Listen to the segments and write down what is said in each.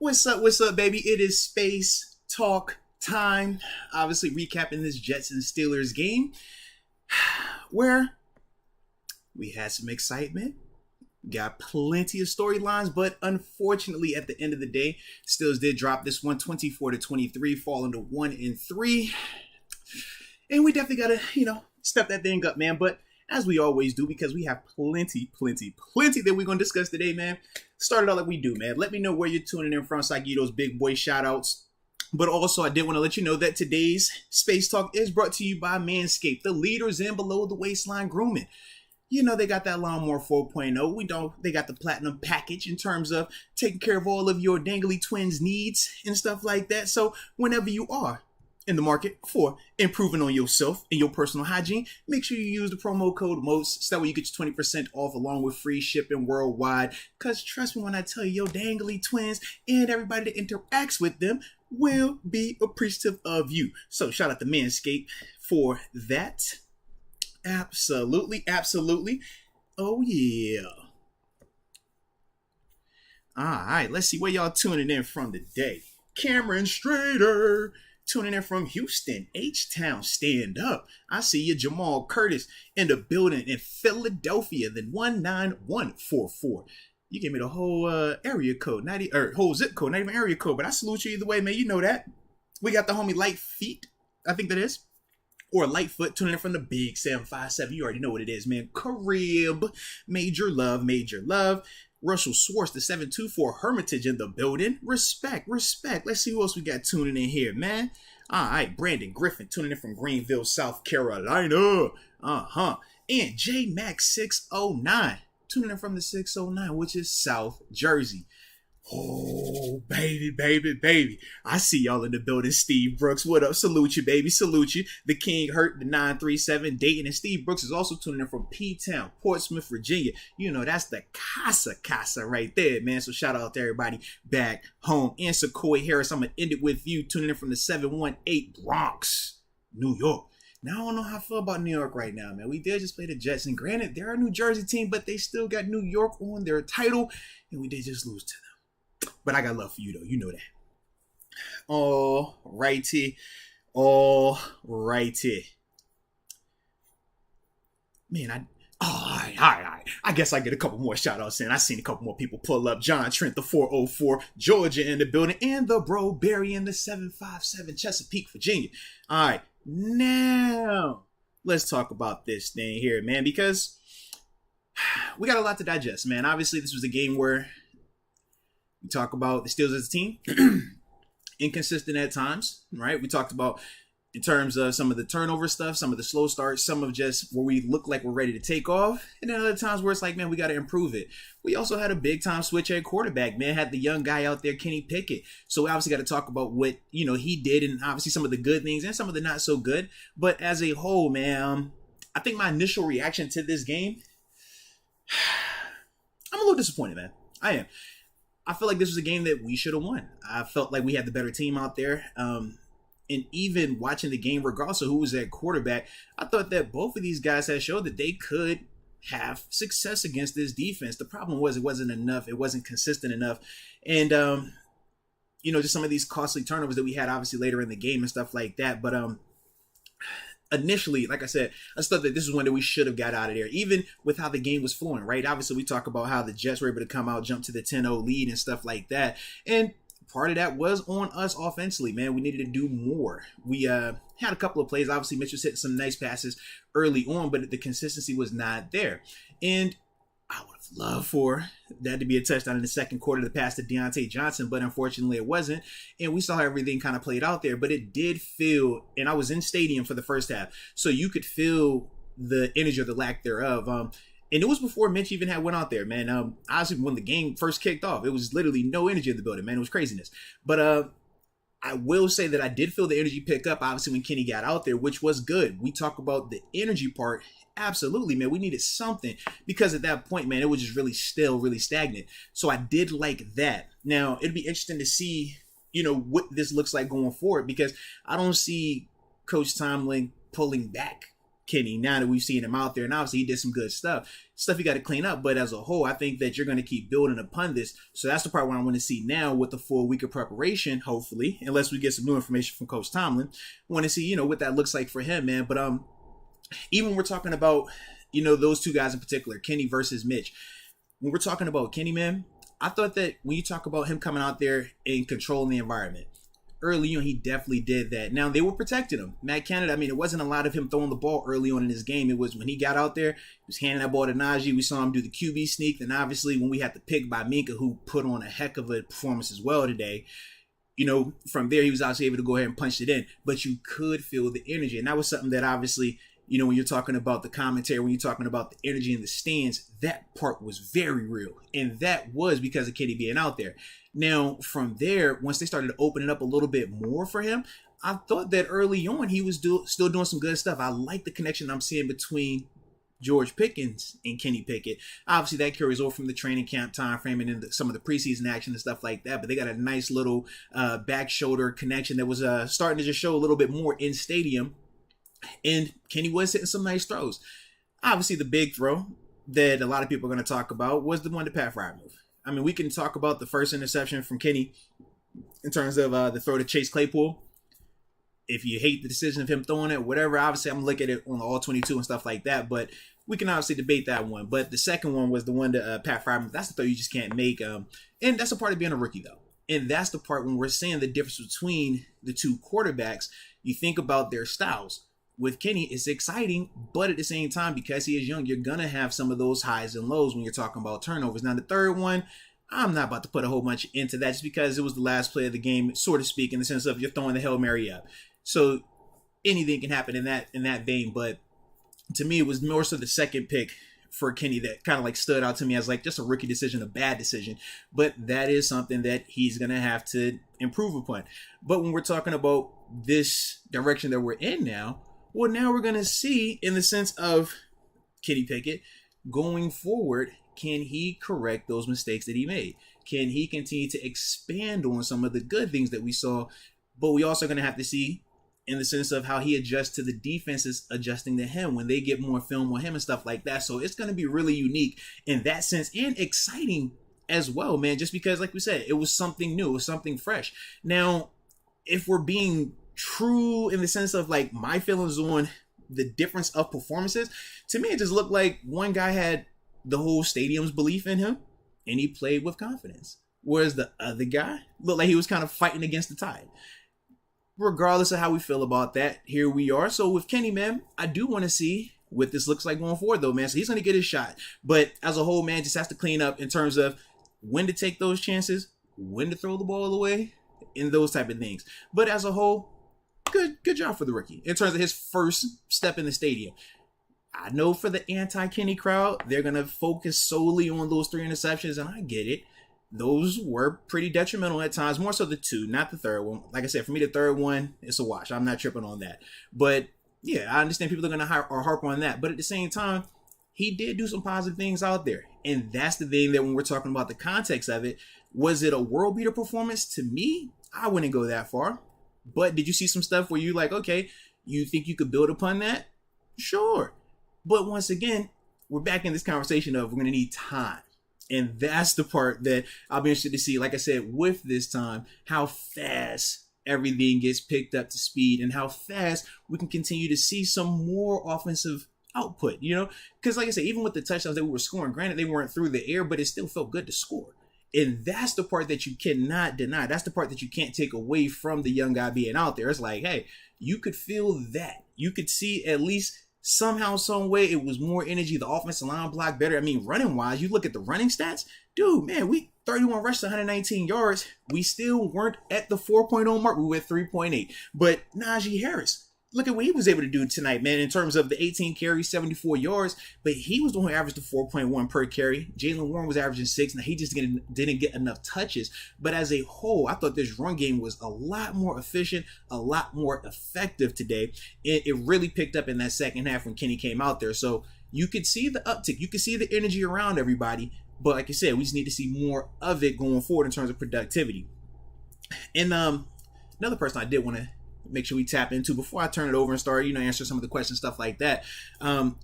What's up, baby? It is Space Talk time. Obviously, recapping this Jets and Steelers game where we had some excitement, got plenty of storylines, but unfortunately, at the end of the day, Steelers did drop this one 24-23, falling to 1-3. And we definitely got to, step that thing up, man. But as we always do, because we have plenty that we're going to discuss today, man. Start it out like we do, man. Let me know where you're tuning in from so I can give you those big boy shout outs. But also, I did want to let you know that today's Space Talk is brought to you by Manscaped, the leaders in below the waistline grooming. They got that Lawnmower 4.0. They got the platinum package in terms of taking care of all of your dangly twins needs and stuff like that. So whenever you are in the market for improving on yourself and your personal hygiene, make sure you use the promo code Moats. So that way you get your 20% off along with free shipping worldwide. Because trust me when I tell you, your dangly twins and everybody that interacts with them will be appreciative of you. So shout out to Manscaped for that. Absolutely. Oh, yeah. All right, let's see where y'all tuning in from today. Cameron Strader tuning in from Houston, H-Town, stand up. I see you, Jamal Curtis, in the building in Philadelphia, then 19144. You gave me the whole area code, whole zip code, not even area code, but I salute you either way, man. You know that. We got the homie Light Feet, I think that is. Or Lightfoot tuning in from the big 757. You already know what it is, man. Carib, major love. Russell Swartz, the 724 Hermitage in the building. Respect. Let's see who else we got tuning in here, man. All right, Brandon Griffin tuning in from Greenville, South Carolina. And J Max 609 tuning in from the 609, which is South Jersey. Oh, baby. I see y'all in the building. Steve Brooks, what up? Salute you, baby. Salute you. The King Hurt, the 937 Dayton. And Steve Brooks is also tuning in from P-Town, Portsmouth, Virginia. That's the Casa right there, man. So shout out to everybody back home. And Sequoia Harris, I'm going to end it with you tuning in from the 718 Bronx, New York. Now, I don't know how I feel about New York right now, man. We did just play the Jets. And granted, they're a New Jersey team, but they still got New York on their title. And we did just lose to them. But I got love for you, though. You know that. All righty. Man, all right. I guess I get a couple more shout-outs in. I seen a couple more people pull up. John Trent, the 404, Georgia in the building, and the bro Barry in the 757, Chesapeake, Virginia. All right, now let's talk about this thing here, man, because we got a lot to digest, man. Obviously, this was a game where we talk about the Steelers as a team, inconsistent at times, right? We talked about in terms of some of the turnover stuff, some of the slow starts, some of just where we look like we're ready to take off, and then other times where it's like, man, we got to improve it. We also had a big-time switch at quarterback, man. Had the young guy out there, Kenny Pickett. So we obviously got to talk about what, he did and obviously some of the good things and some of the not so good. But as a whole, man, I think my initial reaction to this game, I'm a little disappointed, man. I am. I feel like this was a game that we should have won. I felt like we had the better team out there. And even watching the game, regardless of who was at quarterback, I thought that both of these guys had showed that they could have success against this defense. The problem was it wasn't enough. It wasn't consistent enough. And, just some of these costly turnovers that we had obviously later in the game and stuff like that. But initially, like I said, I just thought that this is one that we should have got out of there, even with how the game was flowing, right? Obviously, we talk about how the Jets were able to come out, jump to the 10-0 lead and stuff like that. And part of that was on us offensively, man. We needed to do more. We had a couple of plays. Obviously, Mitchell's hitting some nice passes early on, but the consistency was not there. And I would have loved for that to be a touchdown in the second quarter to pass to Deontay Johnson, but unfortunately it wasn't. And we saw how everything kind of played out there, but it did feel, and I was in stadium for the first half, so you could feel the energy or the lack thereof. And it was before Mitch even had went out there, man. Honestly, when the game first kicked off, it was literally no energy in the building, man. It was craziness. But I will say that I did feel the energy pick up, obviously, when Kenny got out there, which was good. We talk about the energy part. Absolutely, man. We needed something because at that point, man, it was just really still, really stagnant. So I did like that. Now, it'd be interesting to see, what this looks like going forward because I don't see Coach Tomlin pulling back Kenny now that we've seen him out there, and obviously he did some good stuff you got to clean up, but as a whole I think that you're going to keep building upon this. So that's the part where I want to see now with the full week of preparation, hopefully, unless we get some new information from Coach Tomlin. I want to see, what that looks like for him, man. But even when we're talking about, those two guys in particular, Kenny versus Mitch, when we're talking about Kenny, man, I thought that when you talk about him coming out there and controlling the environment, early on, he definitely did that. Now, they were protecting him. Matt Canada, it wasn't a lot of him throwing the ball early on in his game. It was when he got out there, he was handing that ball to Najee. We saw him do the QB sneak. Then, obviously, when we had the pick by Minka, who put on a heck of a performance as well today, from there, he was obviously able to go ahead and punch it in. But you could feel the energy. And that was something that, obviously, when you're talking about the commentary, when you're talking about the energy in the stands, that part was very real. And that was because of Kenny being out there. Now, from there, once they started to open it up a little bit more for him, I thought that early on he was still doing some good stuff. I like the connection I'm seeing between George Pickens and Kenny Pickett. Obviously, that carries over from the training camp time frame and then some of the preseason action and stuff like that. But they got a nice little back shoulder connection that was starting to just show a little bit more in stadium. And Kenny was hitting some nice throws. Obviously, the big throw that a lot of people are going to talk about was the one to Pat Frymouth. We can talk about the first interception from Kenny in terms of the throw to Chase Claypool. If you hate the decision of him throwing it, whatever, obviously I'm looking at it on the All-22 and stuff like that, but we can obviously debate that one. But the second one was the one to Pat Frymouth. That's the throw you just can't make. And that's a part of being a rookie, though. And that's the part when we're seeing the difference between the two quarterbacks. You think about their styles. With Kenny, it's exciting, but at the same time, because he is young, you're going to have some of those highs and lows when you're talking about turnovers. Now, the third one, I'm not about to put a whole bunch into that just because it was the last play of the game, so to speak, in the sense of you're throwing the Hail Mary up. So anything can happen in that vein. But to me, it was more so the second pick for Kenny that kind of like stood out to me as like just a rookie decision, a bad decision. But that is something that he's going to have to improve upon. But when we're talking about this direction that we're in now, well, now we're going to see in the sense of Kenny Pickett going forward, can he correct those mistakes that he made? Can he continue to expand on some of the good things that we saw? But we also going to have to see in the sense of how he adjusts to the defenses adjusting to him when they get more film on him and stuff like that. So it's going to be really unique in that sense and exciting as well, man, just because, like we said, it was something new, it was something fresh. Now, if we're being true in the sense of like my feelings on the difference of performances, to me it just looked like one guy had the whole stadium's belief in him and he played with confidence, whereas the other guy looked like he was kind of fighting against the tide. Regardless of how we feel about that, here we are. So with Kenny, man, I do want to see what this looks like going forward though, man. So he's going to get his shot, but as a whole, man, just has to clean up in terms of when to take those chances, when to throw the ball away, and those type of things. But as a whole, good job for the rookie in terms of his first step in the stadium. I know for the anti-Kenny crowd, they're going to focus solely on those 3 interceptions, and I get it. Those were pretty detrimental at times, more so the 2, not the third one. Like I said, for me, the third one, it's a wash. I'm not tripping on that. But yeah, I understand people are going to harp on that. But at the same time, he did do some positive things out there. And that's the thing that when we're talking about the context of it, was it a world beater performance? To me, I wouldn't go that far. But did you see some stuff where you like, okay, you think you could build upon that? Sure. But once again, we're back in this conversation of we're going to need time. And that's the part that I'll be interested to see, like I said, with this time, how fast everything gets picked up to speed and how fast we can continue to see some more offensive output, because like I said, even with the touchdowns that we were scoring, granted, they weren't through the air, but it still felt good to score. And that's the part that you cannot deny. That's the part that you can't take away from the young guy being out there. It's like, hey, you could feel that. You could see at least somehow, some way, it was more energy. The offensive line blocked better. Running wise, you look at the running stats, dude, man, we 31 rushes, 119 yards. We still weren't at the 4.0 mark. We were at 3.8. But Najee Harris, look at what he was able to do tonight, man, in terms of the 18 carries, 74 yards. But he was the one who averaged the 4.1 per carry. Jalen Warren was averaging 6. Now, he just didn't get enough touches. But as a whole, I thought this run game was a lot more efficient, a lot more effective today. It really picked up in that second half when Kenny came out there. So you could see the uptick. You could see the energy around everybody. But like I said, we just need to see more of it going forward in terms of productivity. And another person I did want to make sure we tap into before I turn it over and start, answer some of the questions, stuff like that.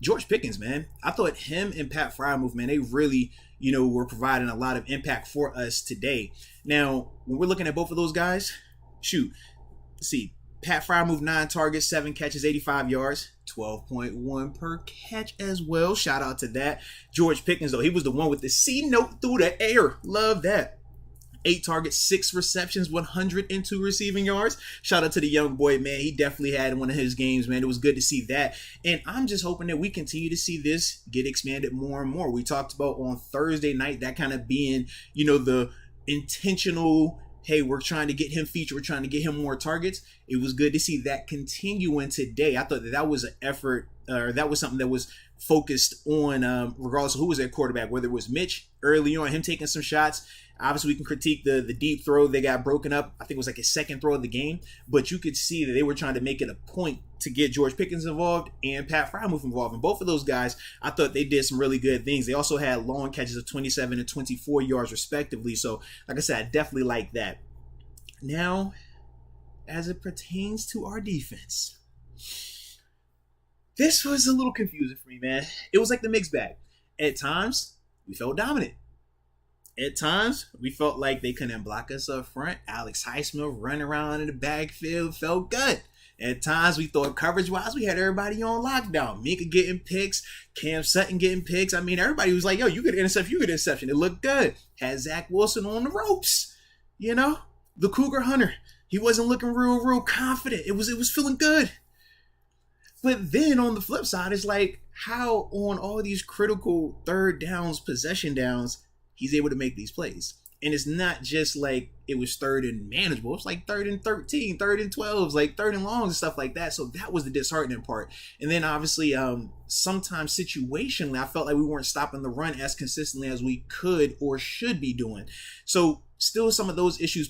George Pickens, man, I thought him and Pat Freiermuth, man, they really, were providing a lot of impact for us today. Now, when we're looking at both of those guys, let's see, Pat Freiermuth, 9 targets, 7 catches, 85 yards, 12.1 per catch as well. Shout out to that. George Pickens, though, he was the one with the C note through the air. Love that. 8 targets, 6 receptions, 102 receiving yards. Shout out to the young boy, man. He definitely had one of his games, man. It was good to see that. And I'm just hoping that we continue to see this get expanded more and more. We talked about on Thursday night, that kind of being, the intentional, hey, we're trying to get him featured. We're trying to get him more targets. It was good to see that continuing today. I thought that was an effort, or that was something that was focused on, regardless of who was at quarterback, whether it was Mitch early on, him taking some shots. Obviously, we can critique the deep throw. They got broken up. I think it was like his second throw of the game. But you could see that they were trying to make it a point to get George Pickens involved and Pat Freiermuth involved. And both of those guys, I thought they did some really good things. They also had long catches of 27 and 24 yards respectively. So, like I said, I definitely like that. Now, as it pertains to our defense, this was a little confusing for me, man. It was like the mixed bag. At times, we felt dominant. At times, we felt like they couldn't block us up front. Alex Highsmith running around in the backfield felt good. At times, we thought coverage-wise, we had everybody on lockdown. Minka getting picks, Cam Sutton getting picks. I mean, everybody was like, yo, you get an interception, you get an interception. It looked good. Had Zach Wilson on the ropes. The Cougar Hunter. He wasn't looking real confident. It was feeling good. But then on the flip side, it's like how on all these critical third downs, possession downs, he's able to make these plays. And it's not just like it was third and manageable. It's like 3rd and 13, 3rd and 12s, like 3rd and longs and stuff like that. So that was the disheartening part. And then obviously, sometimes situationally, I felt like we weren't stopping the run as consistently as we could or should be doing. So still some of those issues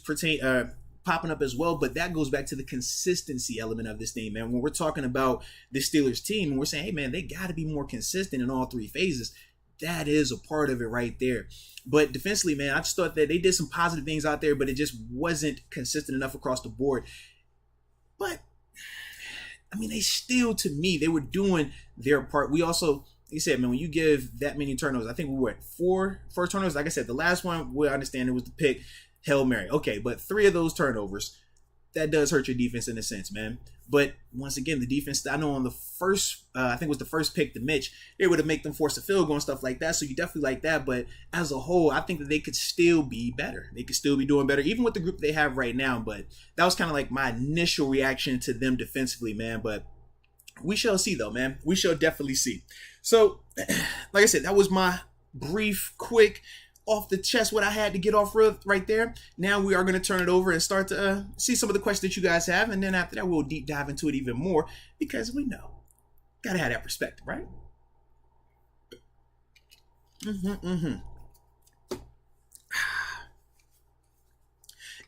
popping up as well, but that goes back to the consistency element of this thing, man. When we're talking about the Steelers team, and we're saying, hey, man, they got to be more consistent in all 3 phases. That is a part of it right there. But defensively, man, I just thought that they did some positive things out there, but it just wasn't consistent enough across the board. But, I mean, they still, to me, they were doing their part. We also, like I said, man, when you give that many turnovers, I think we were at 4 first turnovers. Like I said, the last one, we understand it was the pick, Hail Mary. Okay, but 3 of those turnovers, that does hurt your defense in a sense, man. But once again, the defense, I know on the first, I think it was the first pick to Mitch, they would have made them force a field goal and stuff like that. So you definitely like that. But as a whole, I think that they could still be better. They could still be doing better, even with the group they have right now. But that was kind of like my initial reaction to them defensively, man. But we shall see, though, man. We shall definitely see. So, like I said, that was my brief, quick, off the chest what I had to get off right there. Now we are going to turn it over and start to see some of the questions that you guys have, and then after that we'll deep dive into it even more because we know gotta have that perspective, right?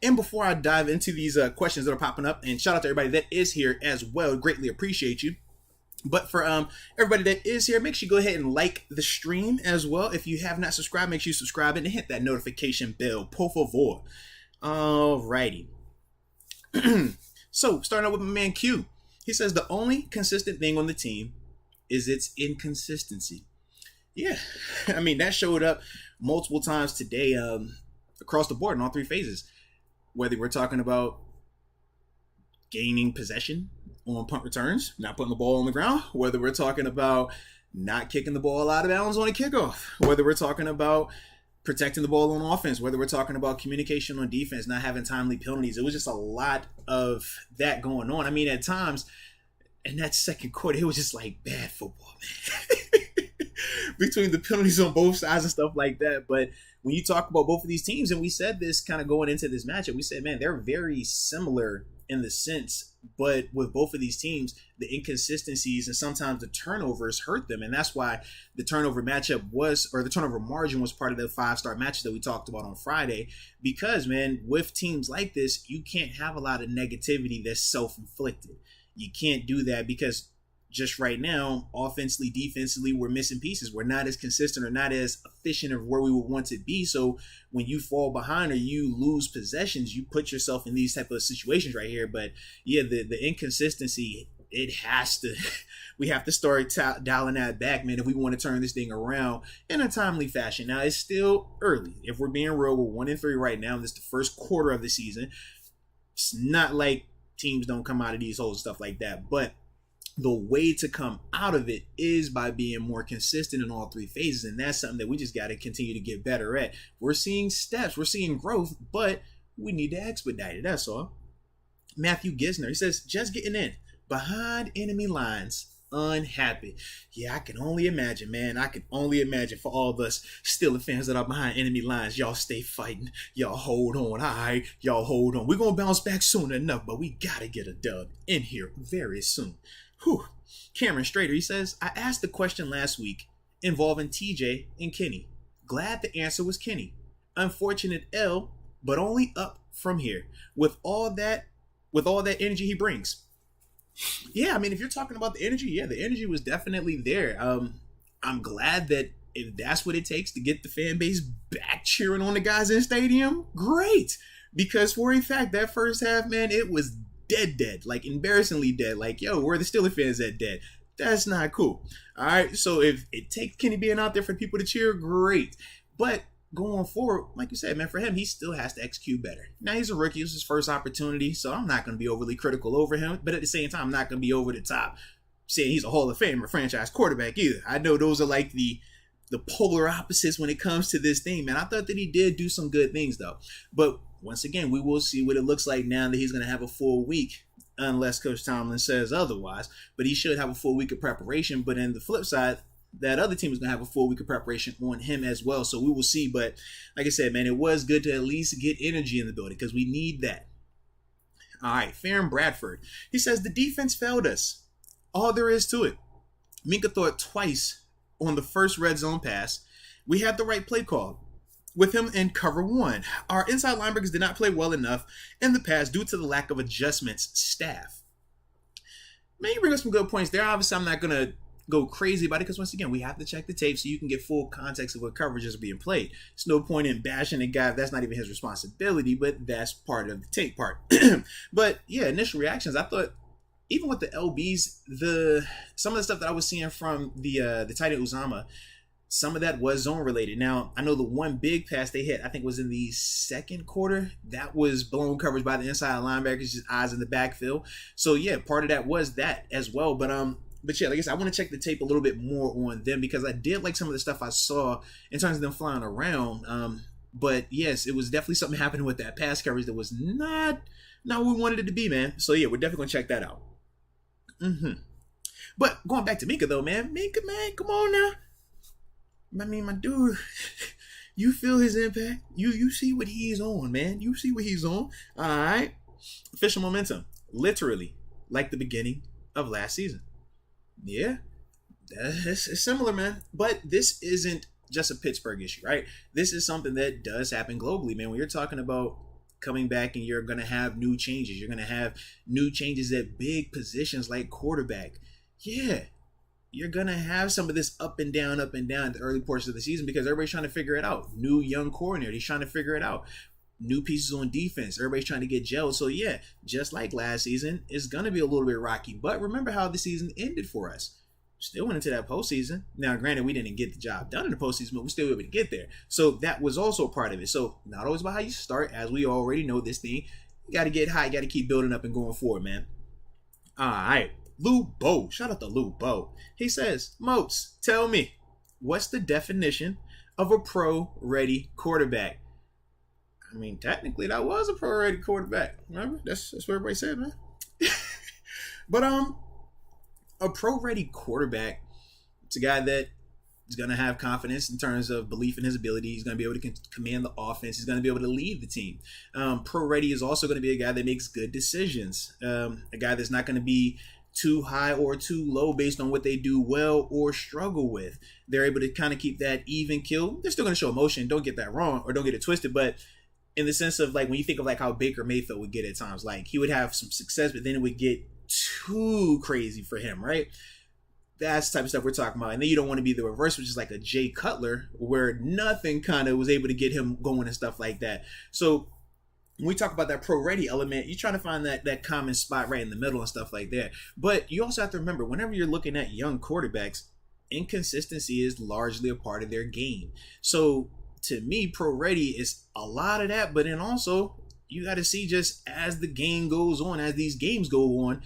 And before I dive into these questions that are popping up, and shout out to everybody that is here as well, greatly appreciate you. But for everybody that is here, make sure you go ahead and like the stream as well. If you have not subscribed, make sure you subscribe and hit that notification bell, por favor. Alrighty. So, starting out with my man Q. He says, the only consistent thing on the team is its inconsistency. Yeah, I mean, that showed up multiple times today across the board in all 3 phases. Whether we're talking about gaining possession on punt returns, not putting the ball on the ground, whether we're talking about not kicking the ball out of bounds on a kickoff, whether we're talking about protecting the ball on offense, whether we're talking about communication on defense, not having timely penalties. It was just a lot of that going on. I mean, at times, in that second quarter, it was just like bad football, man. Between the penalties on both sides and stuff like that. But when you talk about both of these teams, and we said this kind of going into this matchup, we said, man, they're very similar in the sense, but with both of these teams, the inconsistencies and sometimes the turnovers hurt them. And that's why the turnover matchup was, or the turnover margin was part of the 5-star matches that we talked about on Friday. Because, man, with teams like this, you can't have a lot of negativity that's self-inflicted. You can't do that because just right now, offensively, defensively, we're missing pieces. We're not as consistent or not as efficient of where we would want to be. So when you fall behind or you lose possessions, you put yourself in these type of situations right here. But yeah, the inconsistency, it has to, we have to start dialing that back, man, if we want to turn this thing around in a timely fashion. Now, it's still early. If we're being real, we're 1-3 right now. This is the first quarter of the season. It's not like teams don't come out of these holes and stuff like that. But the way to come out of it is by being more consistent in all three phases. And that's something that we just got to continue to get better at. We're seeing steps, we're seeing growth, but we need to expedite it. That's all. Matthew Gisner, he says, just getting in behind enemy lines, unhappy. Yeah, I can only imagine, man. I can only imagine for all of us Steelers fans that are behind enemy lines. Y'all stay fighting. Y'all hold on. All right, y'all hold on. We're going to bounce back soon enough, but we got to get a dub in here very soon. Whew. Cameron Strader, he says, I asked the question last week involving TJ and Kenny. Glad the answer was Kenny. Unfortunate L, but only up from here with all that energy he brings. Yeah, I mean, if you're talking about the energy, yeah, the energy was definitely there. I'm glad that if that's what it takes to get the fan base back cheering on the guys in the stadium, great. Because for a fact, that first half, man, it was dead, like embarrassingly dead. Like, yo, where are the Steelers fans that dead? That's not cool. All right, so if it takes Kenny being out there for people to cheer, great. But going forward, like you said, man, for him, he still has to execute better. Now, he's a rookie. It's his first opportunity, so I'm not going to be overly critical over him. But at the same time, I'm not going to be over the top saying he's a Hall of Famer franchise quarterback either. I know those are like the polar opposites when it comes to this thing, man. I thought that he did do some good things, though. But once again, we will see what it looks like now that he's going to have a full week, unless Coach Tomlin says otherwise. But he should have a full week of preparation. But in the flip side, that other team is going to have a full week of preparation on him as well. So we will see. But like I said, man, it was good to at least get energy in the building because we need that. All right, Farron Bradford. He says the defense failed us. All there is to it. Minka thought twice on the first red zone pass. We had the right play call with him in cover one. Our inside linebackers did not play well enough in the pass due to the lack of adjustments staff. Man, you bring up some good points there. Obviously, I'm not going to go crazy about it because once again, we have to check the tape so you can get full context of what coverage is being played. There's no point in bashing a guy if that's not even his responsibility, but that's part of the tape part. But yeah, initial reactions, I thought even with the LBs, some of the stuff that I was seeing from the tight end Uzama, some of that was zone related. Now, I know the one big pass they hit, I think was in the second quarter. That was blown coverage by the inside linebackers, just eyes in the backfield. So yeah, part of that was that as well. But yeah, like I said, I want to check the tape a little bit more on them because I did like some of the stuff I saw in terms of them flying around. But yes, it was definitely something happening with that pass coverage that was not what we wanted it to be, man. So yeah, we're definitely gonna check that out. But going back to Minka though, man, come on now. I mean, my dude, you feel his impact. You see what he's on, man. You see what he's on. All right. Official momentum. Literally like the beginning of last season. Yeah. It's similar, man. But this isn't just a Pittsburgh issue, right? This is something that does happen globally, man. When you're talking about coming back and you're going to have new changes. You're going to have new changes at big positions like quarterback. Yeah. You're going to have some of this up and down at the early portions of the season because everybody's trying to figure it out. New young coordinator, he's trying to figure it out. New pieces on defense. Everybody's trying to get gelled. So yeah, just like last season, it's going to be a little bit rocky. But remember how the season ended for us. Still went into that postseason. Now, granted, we didn't get the job done in the postseason, but we still were able to get there. So that was also a part of it. So not always about how you start. As we already know this thing, you got to get high. You got to keep building up and going forward, man. All right. Lou Bo. Shout out to Lou Bo. He says, Moats, tell me, what's the definition of a pro-ready quarterback? I mean, technically, that was a pro-ready quarterback. Remember? That's what everybody said, man. But a pro-ready quarterback, it's a guy that is going to have confidence in terms of belief in his ability. He's going to be able to command the offense. He's going to be able to lead the team. Pro-ready is also going to be a guy that makes good decisions. A guy that's not going to be too high or too low based on what they do well or struggle with. They're able to kind of keep that even kill. They're still going to show emotion. Don't get that wrong or don't get it twisted. But in the sense of like when you think of like how Baker Mayfield would get at times, like he would have some success, but then it would get too crazy for him, right? That's the type of stuff we're talking about. And then you don't want to be the reverse, which is like a Jay Cutler, where nothing kind of was able to get him going and stuff like that. So when we talk about that pro ready element, you're trying to find that common spot right in the middle and stuff like that. But you also have to remember, whenever you're looking at young quarterbacks, inconsistency is largely a part of their game. So to me, pro ready is a lot of that, but then also you got to see, just as the game goes on, as these games go on,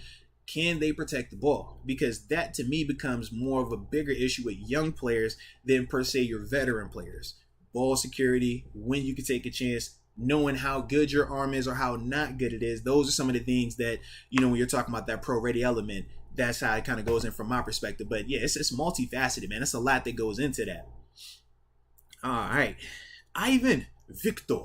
can they protect the ball? Because that to me becomes more of a bigger issue with young players than per se your veteran players. Ball security, when you can take a chance, knowing how good your arm is or how not good it is. Those are some of the things that, when you're talking about that pro ready element, that's how it kind of goes in from my perspective. But yeah, it's multifaceted, man. It's a lot that goes into that. All right. Ivan Victor.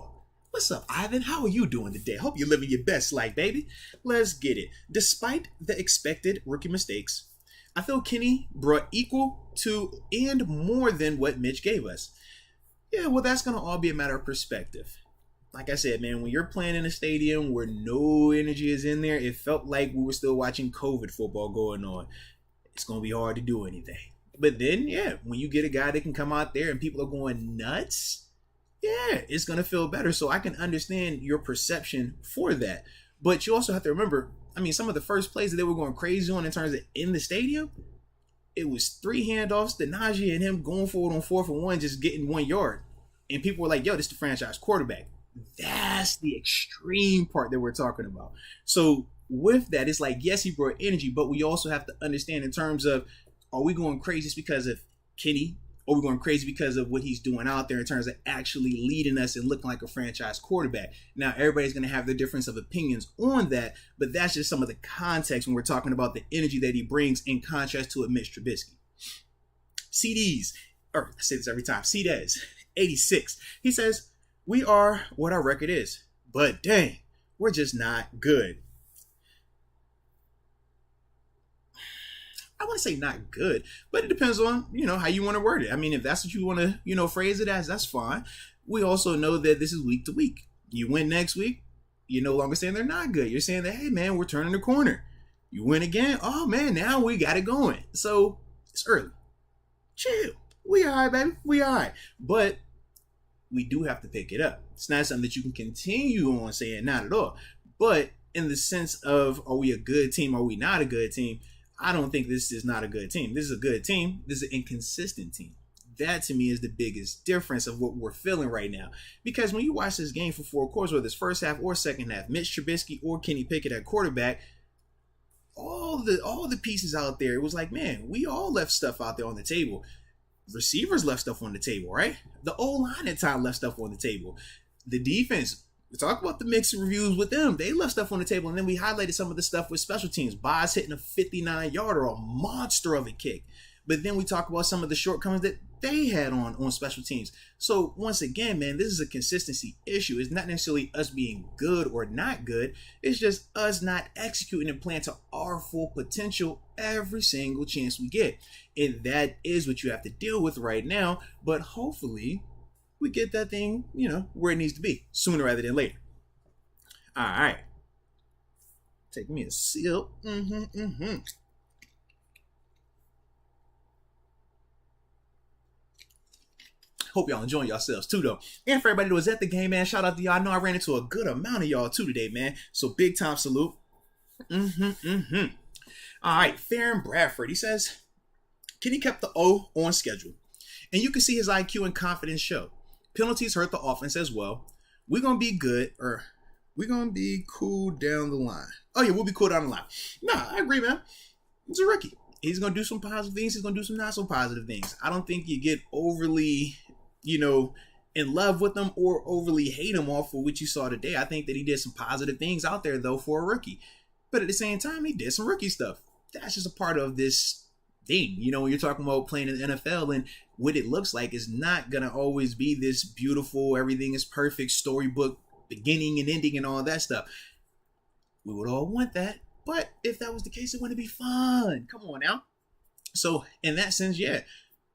What's up, Ivan? How are you doing today? Hope you're living your best life, baby. Let's get it. Despite the expected rookie mistakes, I feel Kenny brought equal to and more than what Mitch gave us. Yeah, well, that's going to all be a matter of perspective. Like I said, man, when you're playing in a stadium where no energy is in there, it felt like we were still watching COVID football going on. It's going to be hard to do anything. But then, yeah, when you get a guy that can come out there and people are going nuts, yeah, it's going to feel better. So I can understand your perception for that. But you also have to remember, some of the first plays that they were going crazy on in terms of in the stadium, it was 3 handoffs to Najee and him going forward on 4th and 1, just getting 1 yard. And people were like, yo, this is the franchise quarterback. That's the extreme part that we're talking about. So with that, it's like, yes, he brought energy, but we also have to understand in terms of, are we going crazy just because of Kenny? Or we're going crazy because of what he's doing out there in terms of actually leading us and looking like a franchise quarterback. Now, everybody's going to have their difference of opinions on that, but that's just some of the context when we're talking about the energy that he brings in contrast to a Mitch Trubisky. I say this every time, CDs, 86. He says, we are what our record is, but dang, we're just not good. I want to say not good, but it depends on, how you want to word it. If that's what you want to, phrase it as, that's fine. We also know that this is week to week. You win next week, you're no longer saying they're not good. You're saying that, hey, man, we're turning the corner. You win again. Oh, man, now we got it going. So it's early. Chill. We all right, baby. We all right. But we do have to pick it up. It's not something that you can continue on saying, not at all. But in the sense of, are we a good team? Are we not a good team? I don't think this is not a good team. This is a good team. This is an inconsistent team. That to me is the biggest difference of what we're feeling right now. Because when you watch this game for 4 quarters, whether it's first half or second half, Mitch Trubisky or Kenny Pickett at quarterback, all the pieces out there, it was like, man, we all left stuff out there on the table. Receivers left stuff on the table, right? The O-line at time left stuff on the table. The defense, we talk about the mixed reviews with them. They left stuff on the table, and then we highlighted some of the stuff with special teams. Boz hitting a 59-yarder, a monster of a kick. But then we talk about some of the shortcomings that they had on special teams. So once again, man, this is a consistency issue. It's not necessarily us being good or not good. It's just us not executing and playing to our full potential every single chance we get. And that is what you have to deal with right now. But hopefully we get that thing, where it needs to be sooner rather than later. All right. Take me a sip. Hope y'all enjoying yourselves too, though. And for everybody that was at the game, man, shout out to y'all. I know I ran into a good amount of y'all too today, man. So big time salute. All right, Farron Bradford. He says, Kenny kept the O on schedule, and you can see his IQ and confidence show. Penalties hurt the offense as well. We're going to be good, or we're going to be cool down the line. Oh, yeah, we'll be cool down the line. Nah, I agree, man. He's a rookie. He's going to do some positive things. He's going to do some not so positive things. I don't think you get overly, in love with him or overly hate him off for what you saw today. I think that he did some positive things out there, though, for a rookie. But at the same time, he did some rookie stuff. That's just a part of this thing. When you're talking about playing in the NFL and what it looks like is not going to always be this beautiful, everything is perfect, storybook, beginning and ending and all that stuff. We would all want that. But if that was the case, it wouldn't be fun. Come on now. So in that sense, yeah.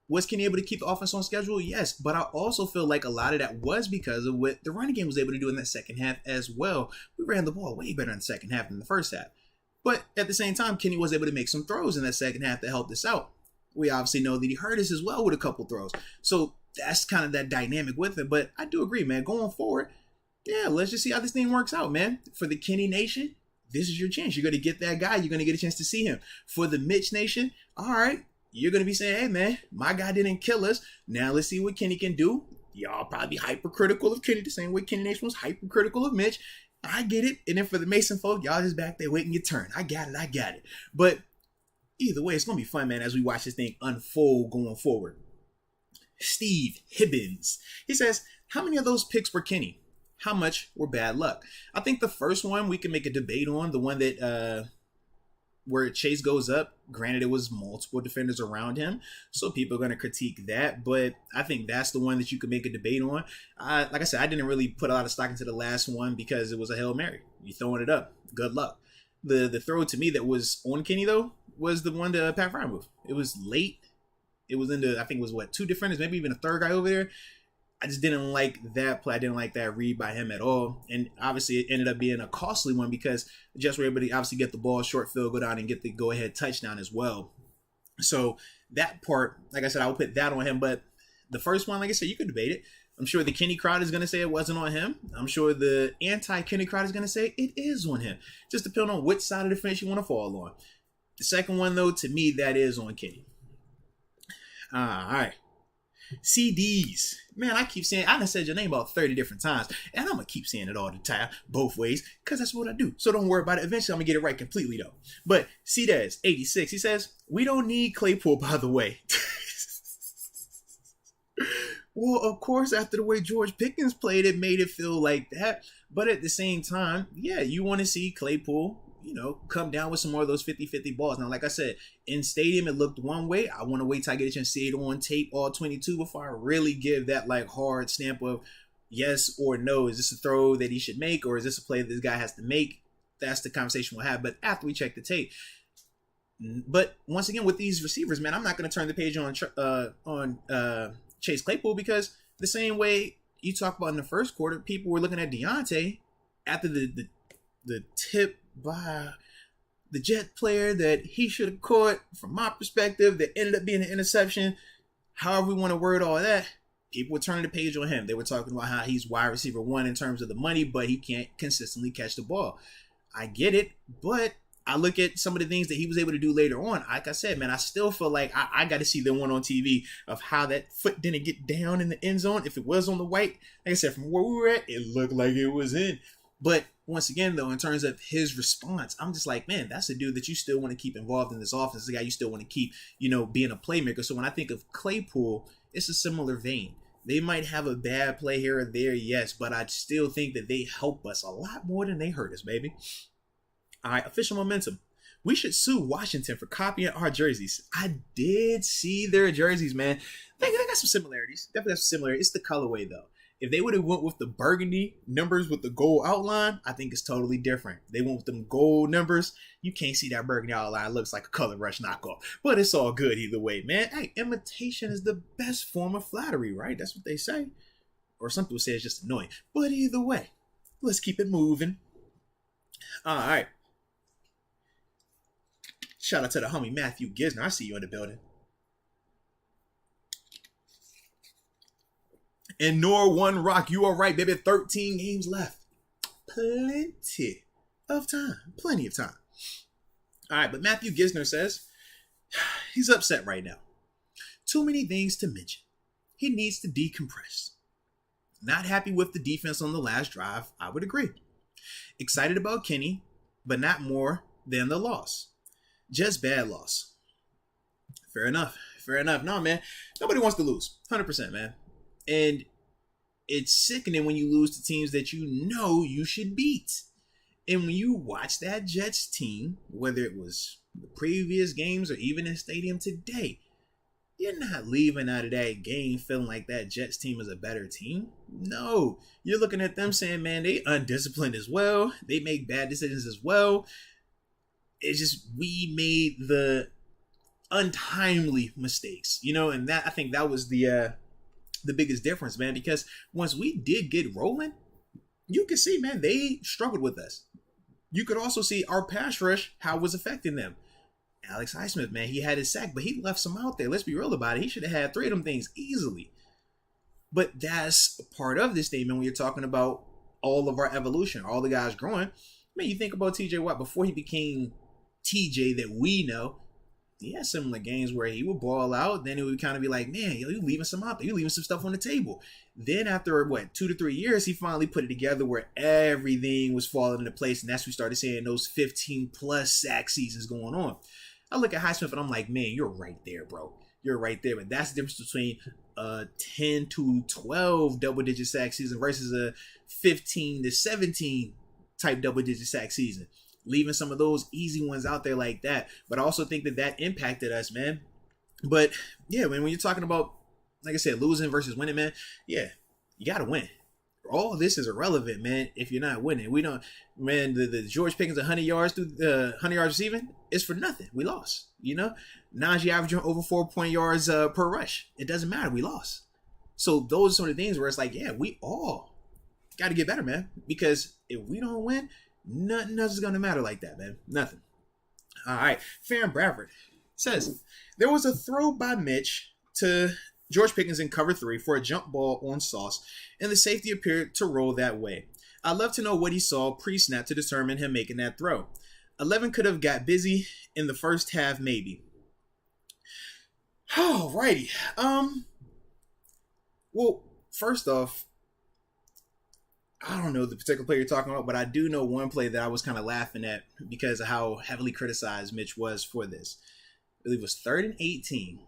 Was Kenny able to keep the offense on schedule? Yes. But I also feel like a lot of that was because of what the running game was able to do in that second half as well. We ran the ball way better in the second half than the first half. But at the same time, Kenny was able to make some throws in that second half that helped us out. We obviously know that he hurt us as well with a couple throws. So that's kind of that dynamic with it. But I do agree, man. Going forward, yeah, let's just see how this thing works out, man. For the Kenny Nation, this is your chance. You're going to get that guy. You're going to get a chance to see him. For the Mitch Nation, all right, you're going to be saying, hey, man, my guy didn't kill us. Now let's see what Kenny can do. Y'all probably hypercritical of Kenny the same way Kenny Nation was hypercritical of Mitch. I get it. And then for the Mason folk, y'all just back there waiting your turn. I got it. But either way, it's going to be fun, man, as we watch this thing unfold going forward. Steve Hibbins. He says, how many of those picks were Kenny? How much were bad luck? I think the first one we can make a debate on, the one that where Chase goes up. Granted, it was multiple defenders around him, so people are going to critique that. But I think that's the one that you could make a debate on. Like I said, I didn't really put a lot of stock into the last one because it was a Hail Mary. You throwing it up. Good luck. The throw to me that was on Kenny, though, was the one to Pat Frymuth. It was late. It was into, I think it was, 2 defenders, maybe even a third guy over there. I just didn't like that play. I didn't like that read by him at all. And obviously it ended up being a costly one because the Jets were able to obviously get the ball, short field, go down and get the go-ahead touchdown as well. So that part, like I said, I would put that on him. But the first one, like I said, you could debate it. I'm sure the Kenny crowd is going to say it wasn't on him. I'm sure the anti-Kenny crowd is going to say it is on him. Just depending on which side of the fence you want to fall on. The second one, though, to me, that is on Kenny. All right. CDs. Man, I keep saying, I done said your name about 30 different times, and I'm going to keep saying it all the time, both ways, because that's what I do. So don't worry about it. Eventually, I'm going to get it right completely, though. But CDez, 86, he says, we don't need Claypool, by the way. Well, of course, after the way George Pickens played, it made it feel like that. But at the same time, yeah, you want to see Claypool, come down with some more of those 50-50 balls. Now, like I said, in stadium, it looked one way. I want to wait till I get a chance to see it on tape, all 22, before I really give that hard stamp of yes or no. Is this a throw that he should make, or is this a play that this guy has to make? That's the conversation we'll have. But after we check the tape. But once again, with these receivers, man, I'm not going to turn the page on Chase Claypool, because the same way you talk about in the first quarter, people were looking at Deontay after the tip by the Jet player that he should have caught, from my perspective, that ended up being an interception. However we want to word all that, people were turning the page on him. They were talking about how he's wide receiver 1 in terms of the money, but he can't consistently catch the ball. I get it, but I look at some of the things that he was able to do later on. Like I said, man, I still feel like I got to see the one on TV of how that foot didn't get down in the end zone. If it was on the white, like I said, from where we were at, it looked like it was in. But once again, though, in terms of his response, I'm just like, man, that's a dude that you still want to keep involved in this offense. The guy you still want to keep, being a playmaker. So when I think of Claypool, it's a similar vein. They might have a bad play here or there, yes, but I still think that they help us a lot more than they hurt us, baby. All right, official momentum. We should sue Washington for copying our jerseys. I did see their jerseys, man. They got some similarities. Definitely got some similarities. It's the colorway, though. If they would have went with the burgundy numbers with the gold outline, I think it's totally different. They went with them gold numbers. You can't see that burgundy outline. It looks like a Color Rush knockoff. But it's all good either way, man. Hey, imitation is the best form of flattery, right? That's what they say. Or some people say it's just annoying. But either way, let's keep it moving. All right. Shout out to the homie Matthew Gisner. I see you in the building. And Nor One Rock, you are right, baby. 13 games left. Plenty of time. Plenty of time. All right, but Matthew Gisner says he's upset right now. Too many things to mention. He needs to decompress. Not happy with the defense on the last drive. I would agree. Excited about Kenny, but not more than the loss. Just bad loss. Fair enough. No, man. Nobody wants to lose. 100%, man. And it's sickening when you lose to teams that you should beat. And when you watch that Jets team, whether it was the previous games or even in stadium today, you're not leaving out of that game feeling like that Jets team is a better team. No. You're looking at them saying, man, they undisciplined as well. They make bad decisions as well. It's just we made the untimely mistakes, and that I think that was the biggest difference, man, because once we did get rolling, you could see, man, they struggled with us. You could also see our pass rush, how it was affecting them. Alex Highsmith, man, he had his sack, but he left some out there. Let's be real about it. He should have had 3 of them things easily. But that's part of this statement when you're talking about all of our evolution, all the guys growing. Man, you think about TJ Watt before he became TJ that we know. He had similar games where he would ball out, then it would kind of be like, man, you leaving some out there, you leaving some stuff on the table. Then after 2 to 3 years, he finally put it together where everything was falling into place, and that's when we started seeing those 15 plus sack seasons going on. I look at Highsmith and I'm like, man, you're right there, bro. You're right there. But that's the difference between a 10 to 12 double-digit sack season versus a 15 to 17 type double-digit sack season. Leaving some of those easy ones out there like that. But I also think that impacted us, man. But, yeah, when you're talking about, like I said, losing versus winning, man, yeah, you got to win. All of this is irrelevant, man, if you're not winning. We don't, man, the George Pickens 100 yards through the 100 yards receiving is for nothing. We lost, Najee averaging over 4 point yards per rush. It doesn't matter. We lost. So those are some of the things where it's like, yeah, we all got to get better, man. Because if we don't win, nothing else is going to matter like that, man. Nothing. All right. Farron Bradford says, there was a throw by Mitch to George Pickens in cover 3 for a jump ball on Sauce, and the safety appeared to roll that way. I'd love to know what he saw pre-snap to determine him making that throw. 11 could have got busy in the first half, maybe. Alrighty. Well, first off, I don't know the particular play you're talking about, but I do know one play that I was kind of laughing at because of how heavily criticized Mitch was for this. I believe it was 3rd and 18.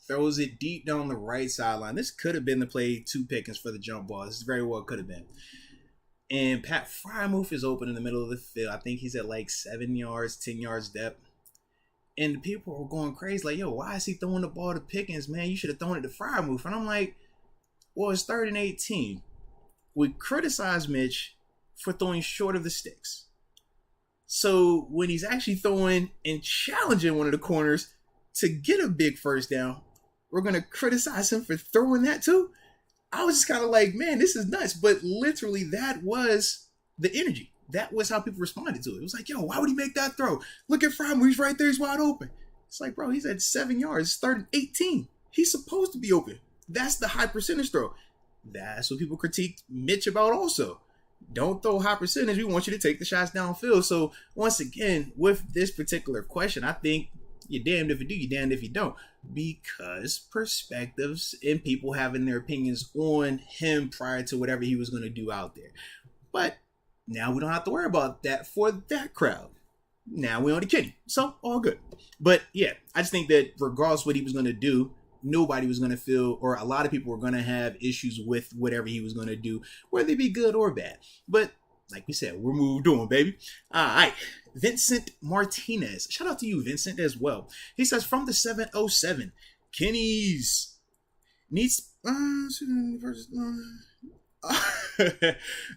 Throws it deep down the right sideline. This could have been the play to Pickens for the jump ball. This very well could have been. And Pat Freiermuth is open in the middle of the field. I think he's at like 7 yards, 10 yards depth. And the people were going crazy like, yo, why is he throwing the ball to Pickens, man? You should have thrown it to Freiermuth. And I'm like, well, it's 3rd and 18. We criticize Mitch for throwing short of the sticks. So when he's actually throwing and challenging one of the corners to get a big first down, we're going to criticize him for throwing that too? I was just kind of like, man, this is nuts. But literally, that was the energy. That was how people responded to it. It was like, yo, why would he make that throw? Look at Fryman. He's right there. He's wide open. It's like, bro, he's at 7 yards. It's 3rd and 18. He's supposed to be open. That's the high percentage throw. That's what people critique Mitch about also. Don't throw high percentage. We want you to take the shots downfield. So once again, with this particular question, I think you're damned if you do, you're damned if you don't. Because perspectives and people having their opinions on him prior to whatever he was going to do out there. But now we don't have to worry about that for that crowd. Now we on to Kenny. So all good. But yeah, I just think that regardless of what he was going to do, nobody was going to feel, or a lot of people were going to have issues with whatever he was going to do, whether they be good or bad. But like we said, we're moved on, baby. All right. Vincent Martinez. Shout out to you, Vincent, as well. He says, from the 707, Kenny's needs... All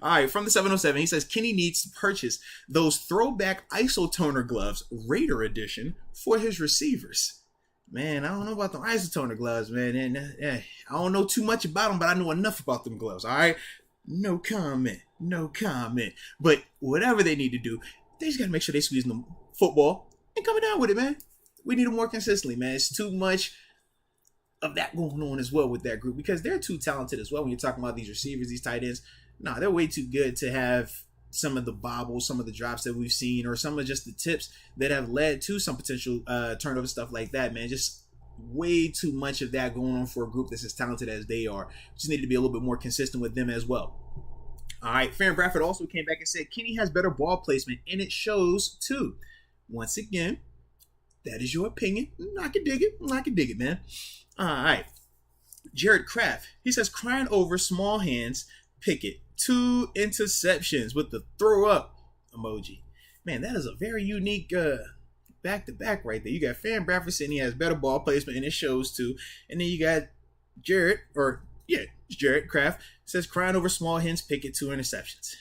right, from the 707, he says, Kenny needs to purchase those throwback isotoner gloves, Raider edition, for his receivers. Man, I don't know about the isotoner gloves, man. And I don't know too much about them, but I know enough about them gloves, all right? No comment. But whatever they need to do, they just got to make sure they squeeze the football and coming down with it, man. We need them more consistently, man. It's too much of that going on as well with that group because they're too talented as well when you're talking about these receivers, these tight ends. No, they're way too good to have some of the bobbles, some of the drops that we've seen, or some of just the tips that have led to some potential turnover stuff like that, man. Just way too much of that going on for a group that's as talented as they are. Just need to be a little bit more consistent with them as well. All right, Farron Bradford also came back and said, Kenny has better ball placement, and it shows too. Once again, that is your opinion. I can dig it, man. All right. Jared Kraft, he says, crying over small hands, Pickett. 2 interceptions with the throw up emoji. Man, that is a very unique back-to-back right there. You got Farron Bradford saying he has better ball placement, and it shows too. And then you got Jared Kraft says, crying over small hands, Pickett, 2 interceptions.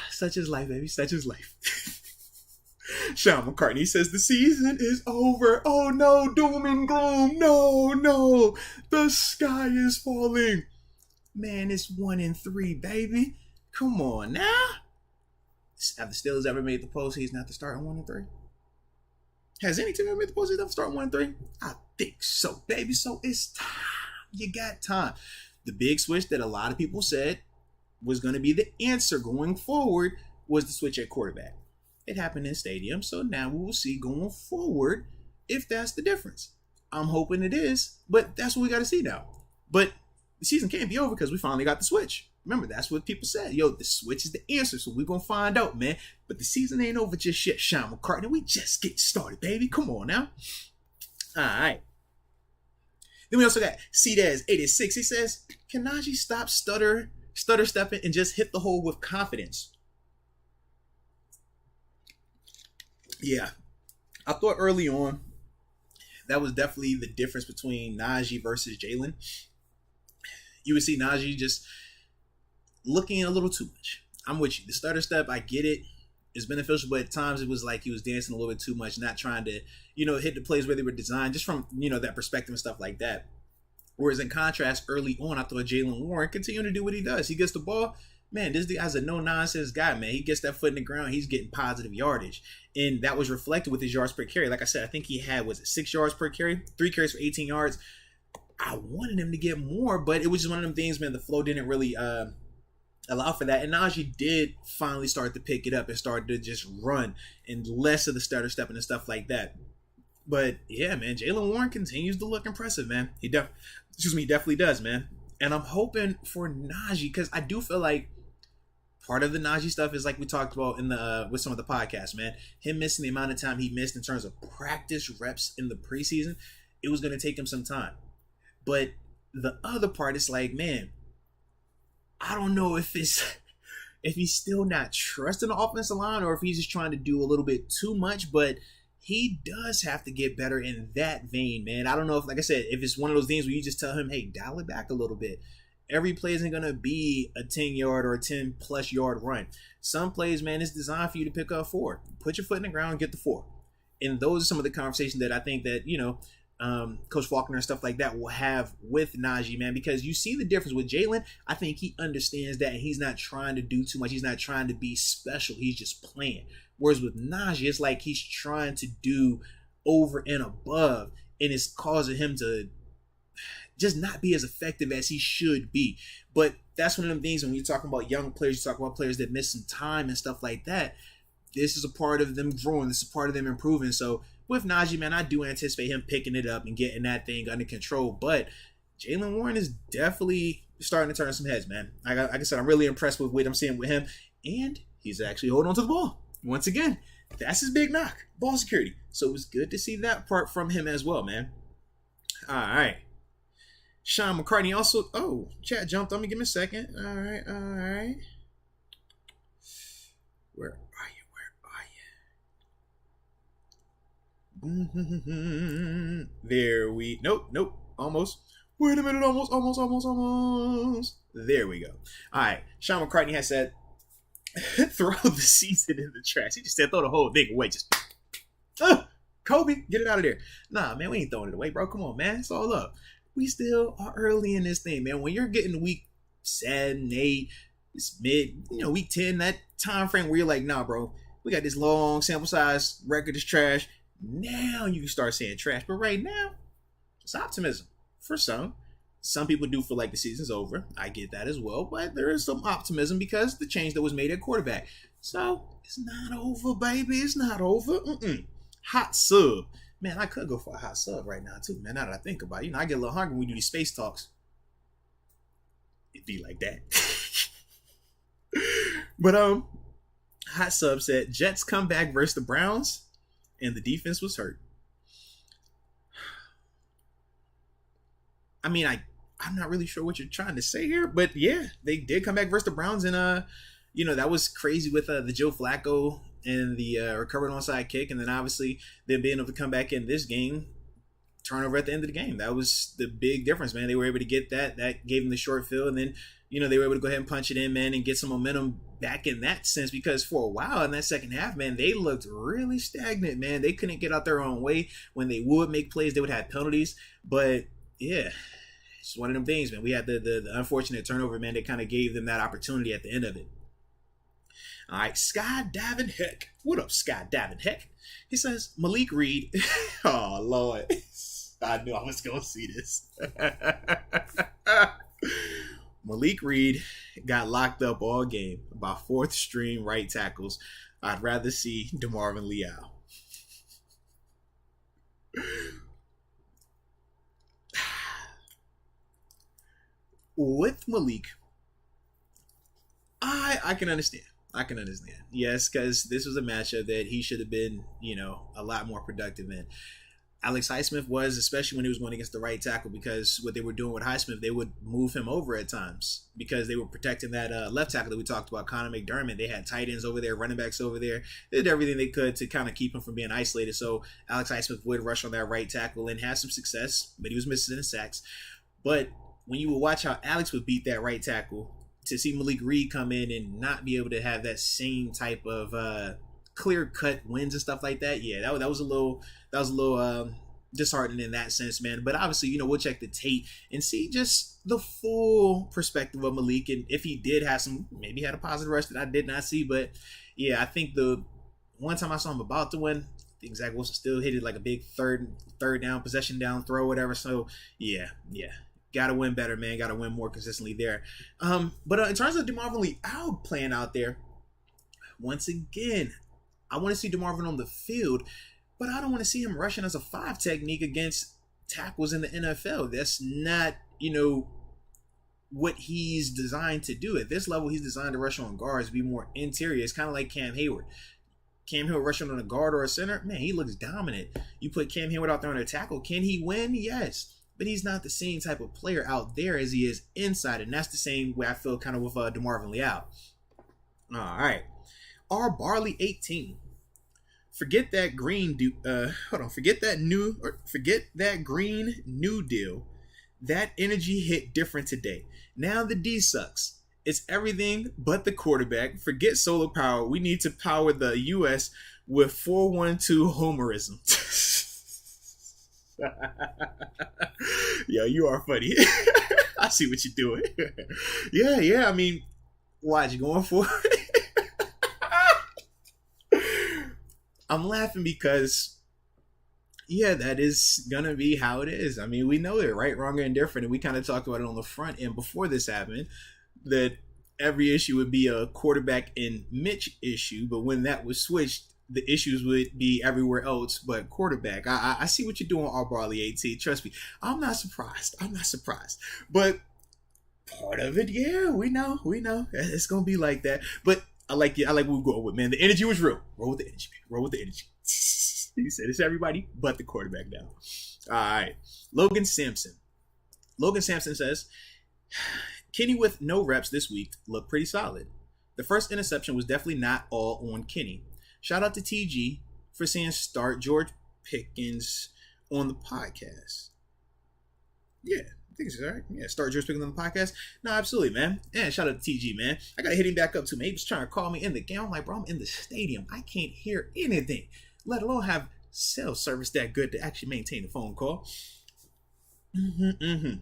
Such is life, baby. Such is life. Sean McCartney says, the season is over. Oh no, doom and gloom. No, the sky is falling. Man, it's 1-3, baby. Come on now. Have the Steelers ever made the postseason after starting 1-3? Has any team ever made the postseason start 1-3? I think so, baby. So it's time. You got time. The big switch that a lot of people said was going to be the answer going forward was the switch at quarterback. It happened in stadium, so now we will see going forward if that's the difference. I'm hoping it is, but that's what we got to see now. But the season can't be over because we finally got the switch. Remember, that's what people said. Yo, the switch is the answer, so we're going to find out, man. But the season ain't over just yet, Sean McCartney. We just get started, baby. Come on now. All right. Then we also got CDaz86. He says, can Najee stop stutter stepping and just hit the hole with confidence? Yeah. I thought early on that was definitely the difference between Najee versus Jalen. You would see Najee just looking a little too much. I'm with you. The stutter step, I get it. It's beneficial, but at times it was like he was dancing a little bit too much, not trying to, hit the plays where they were designed, just from, that perspective and stuff like that. Whereas in contrast, early on, I thought Jalen Warren continued to do what he does. He gets the ball. Man, this guy's a no-nonsense guy, man. He gets that foot in the ground. He's getting positive yardage. And that was reflected with his yards per carry. Like I said, I think he had, 6 yards per carry? 3 carries for 18 yards. I wanted him to get more, but it was just one of them things, man. The flow didn't really allow for that. And Najee did finally start to pick it up and start to just run and less of the stutter stepping and stuff like that. But yeah, man, Jalen Warren continues to look impressive, man. He definitely does, man. And I'm hoping for Najee because I do feel like part of the Najee stuff is like we talked about in the with some of the podcasts, man. Him missing the amount of time he missed in terms of practice reps in the preseason, it was going to take him some time. But the other part is like, man, I don't know if he's still not trusting the offensive line or if he's just trying to do a little bit too much, but he does have to get better in that vein, man. I don't know if, like I said, if it's one of those things where you just tell him, hey, dial it back a little bit. Every play isn't going to be a 10-yard or a 10-plus yard run. Some plays, man, it's designed for you to pick up 4. Put your foot in the ground and get the 4. And those are some of the conversations that I think that, Coach Faulkner and stuff like that will have with Najee, man, because you see the difference with Jalen. I think he understands that and he's not trying to do too much. He's not trying to be special. He's just playing. Whereas with Najee, it's like he's trying to do over and above, and it's causing him to just not be as effective as he should be. But that's one of them things when you're talking about young players, you talk about players that miss some time and stuff like that. This is a part of them growing. This is part of them improving. So with Najee, man, I do anticipate him picking it up and getting that thing under control. But Jalen Warren is definitely starting to turn some heads, man. Like I said, I'm really impressed with what I'm seeing with him. And he's actually holding on to the ball. Once again, that's his big knock, ball security. So it was good to see that part from him as well, man. All right. Sean McCartney also, chat jumped on me. Give me a second. All right. Where are you? Nope. Almost. Wait a minute. Almost. There we go. All right. Sean McCartney has said, throw the season in the trash. He just said throw the whole thing away. Just Kobe, get it out of there. Nah, man, we ain't throwing it away, bro. Come on, man. It's all up. We still are early in this thing, man. When you're getting week 7, 8, it's mid, week 10, that time frame where you're like, nah, bro, we got this long sample size, record is trash. Now you can start saying trash. But right now, it's optimism for some. Some people do feel like the season's over. I get that as well. But there is some optimism because the change that was made at quarterback. So, it's not over, baby. It's not over. Hot sub. Man, I could go for a hot sub right now, too, man. Now that I think about it. I get a little hungry when we do these space talks. It'd be like that. But, hot sub said, Jets come back versus the Browns, and the defense was hurt. I mean, I'm not really sure what you're trying to say here, but yeah, they did come back versus the Browns, and that was crazy with the Joe Flacco and the recovered onside kick, and then obviously them being able to come back in this game, turnover at the end of the game. That was the big difference, man. They were able to get that. That gave them the short field, and then they were able to go ahead and punch it in, man, and get some momentum back in that sense. Because for a while in that second half, man, they looked really stagnant, man. They couldn't get out their own way. When they would make plays, they would have penalties, but yeah, it's one of them things, man. We had the unfortunate turnover, man, that kind of gave them that opportunity at the end of it. All right, Skydiving Heck. What up, Skydiving Heck? He says, Malik Reed. Oh, Lord. I knew I was going to see this. Malik Reed got locked up all game by fourth string right tackles. I'd rather see DeMarvin Leal. With Malik, I can understand. I can understand. Yes, because this was a matchup that he should have been, a lot more productive in. Alex Highsmith was, especially when he was going against the right tackle, because what they were doing with Highsmith, they would move him over at times because they were protecting that left tackle that we talked about, Connor McDermott. They had tight ends over there, running backs over there. They did everything they could to kind of keep him from being isolated. So Alex Highsmith would rush on that right tackle and have some success, but he was missing the sacks. But when you would watch how Alex would beat that right tackle, to see Malik Reed come in and not be able to have that same type of clear-cut wins and stuff like that, yeah, that was a little disheartening in that sense, man. But obviously, we'll check the tape and see just the full perspective of Malik, and if he did have maybe had a positive rush that I did not see. But yeah, I think the one time I saw him about to win, I think Zach Wilson still hit it like a big third down, possession down throw, whatever. So yeah. Gotta win better, man. Gotta win more consistently there. But in terms of DeMarvin Leal playing out there, once again, I want to see DeMarvin on the field, but I don't want to see him rushing as a 5 technique against tackles in the NFL. That's not, what he's designed to do. At this level, he's designed to rush on guards, be more interior. It's kind of like Cam Hayward. Cam Hayward rushing on a guard or a center, man, he looks dominant. You put Cam Hayward out there on a tackle, can he win? Yes. But he's not the same type of player out there as he is inside. And that's the same way I feel kind of with DeMarvin Leal. All right. R. Barley 18. Forget that green forget that green new deal. That energy hit different today. Now the D sucks. It's everything but the quarterback. Forget solar power. We need to power the US with 412 homerism. Yeah, you are funny. I see what you're doing. Yeah. I mean, why'd you going for it? I'm laughing because, yeah, that is gonna be how it is. I mean, we know it, right, wrong, or indifferent, and we kind of talked about it on the front end before this happened, that every issue would be a quarterback and Mitch issue, but when that was switched, the issues would be everywhere else but quarterback. I see what you're doing, R. Barley 18. Trust me, I'm not surprised. But part of it, yeah, we know. It's going to be like that. But I like what we're going with, man. The energy was real. Roll with the energy. He said it's everybody but the quarterback now. All right. Logan Sampson says, Kenny with no reps this week looked pretty solid. The first interception was definitely not all on Kenny. Shout out to TG for saying start George Pickens on the podcast. Yeah, I think it's all right. Yeah, start George Pickens on the podcast. No, absolutely, man. Yeah, shout out to TG, man. I got to hit him back up too, man. He was trying to call me in the game. I'm like, bro, I'm in the stadium. I can't hear anything, let alone have cell service that good to actually maintain a phone call. And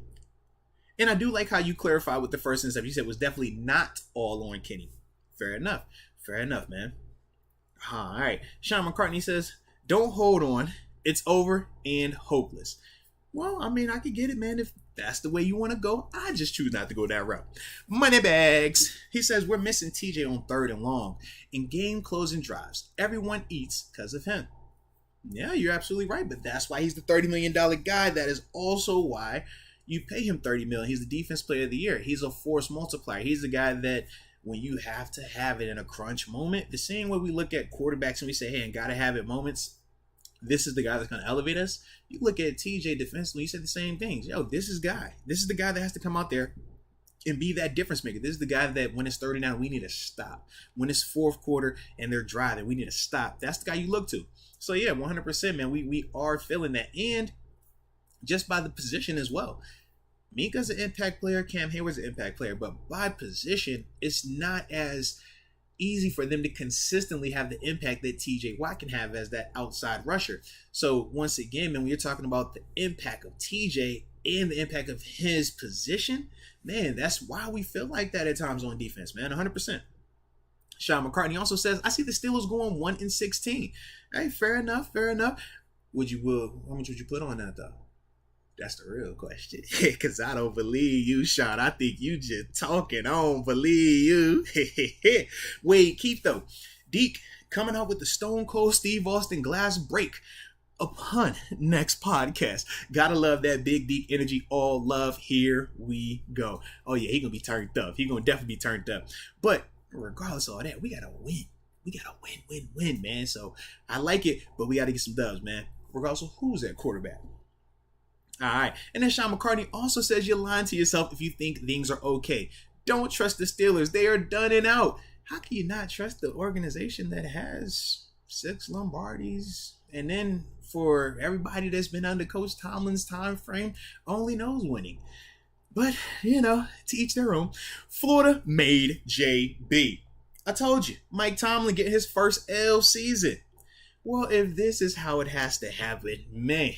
I do like how you clarified with the first interception. You said it was definitely not all on Kenny. Fair enough, man. All right. Sean McCartney says, don't hold on. It's over and hopeless. Well, I mean, I could get it, man. If that's the way you want to go, I just choose not to go that route. Moneybags. He says, we're missing TJ on 3rd and long. In game closing drives, everyone eats because of him. Yeah, you're absolutely right. But that's why he's the $30 million guy. That is also why you pay him $30 million. He's the defense player of the year. He's a force multiplier. He's the guy that when you have to have it in a crunch moment, the same way we look at quarterbacks and we say, hey, and gotta have it moments, this is the guy that's going to elevate us. You look at TJ defensively, you said the same things. Yo, this is the guy that has to come out there and be that difference maker. This is the guy that when it's 39, we need to stop. When it's fourth quarter and they're driving, we need to stop. That's the guy you look to. So yeah, 100%, man. We are feeling that. And just by the position as well. Minka's an impact player, Cam Hayward's an impact player, but by position, it's not as easy for them to consistently have the impact that TJ Watt can have as that outside rusher. So once again, man, when you're talking about the impact of TJ and the impact of his position, man, that's why we feel like that at times on defense, man, 100%. Sean McCartney also says, I see the Steelers going 1-16. Hey, fair enough, fair enough. How much would you put on that though? That's the real question. Because I don't believe you, Sean. I think you just talking. I don't believe you. Wade Keith, though. Deke coming up with the Stone Cold Steve Austin glass break upon next podcast. Gotta love that big Deke energy. All love. Here we go. Oh, yeah, he gonna be turned up. He gonna definitely be turned up. But regardless of all that, we gotta win. We gotta win, man. So I like it, but we gotta get some dubs, man. Regardless of who's at quarterback. All right. And then Sean McCartney also says you're lying to yourself if you think things are okay. Don't trust the Steelers. They are done and out. How can you not trust the organization that has 6 Lombardis? And then for everybody that's been under Coach Tomlin's time frame, only knows winning. But, to each their own. Florida made JB. I told you, Mike Tomlin getting his first L season. Well, if this is how it has to happen, man,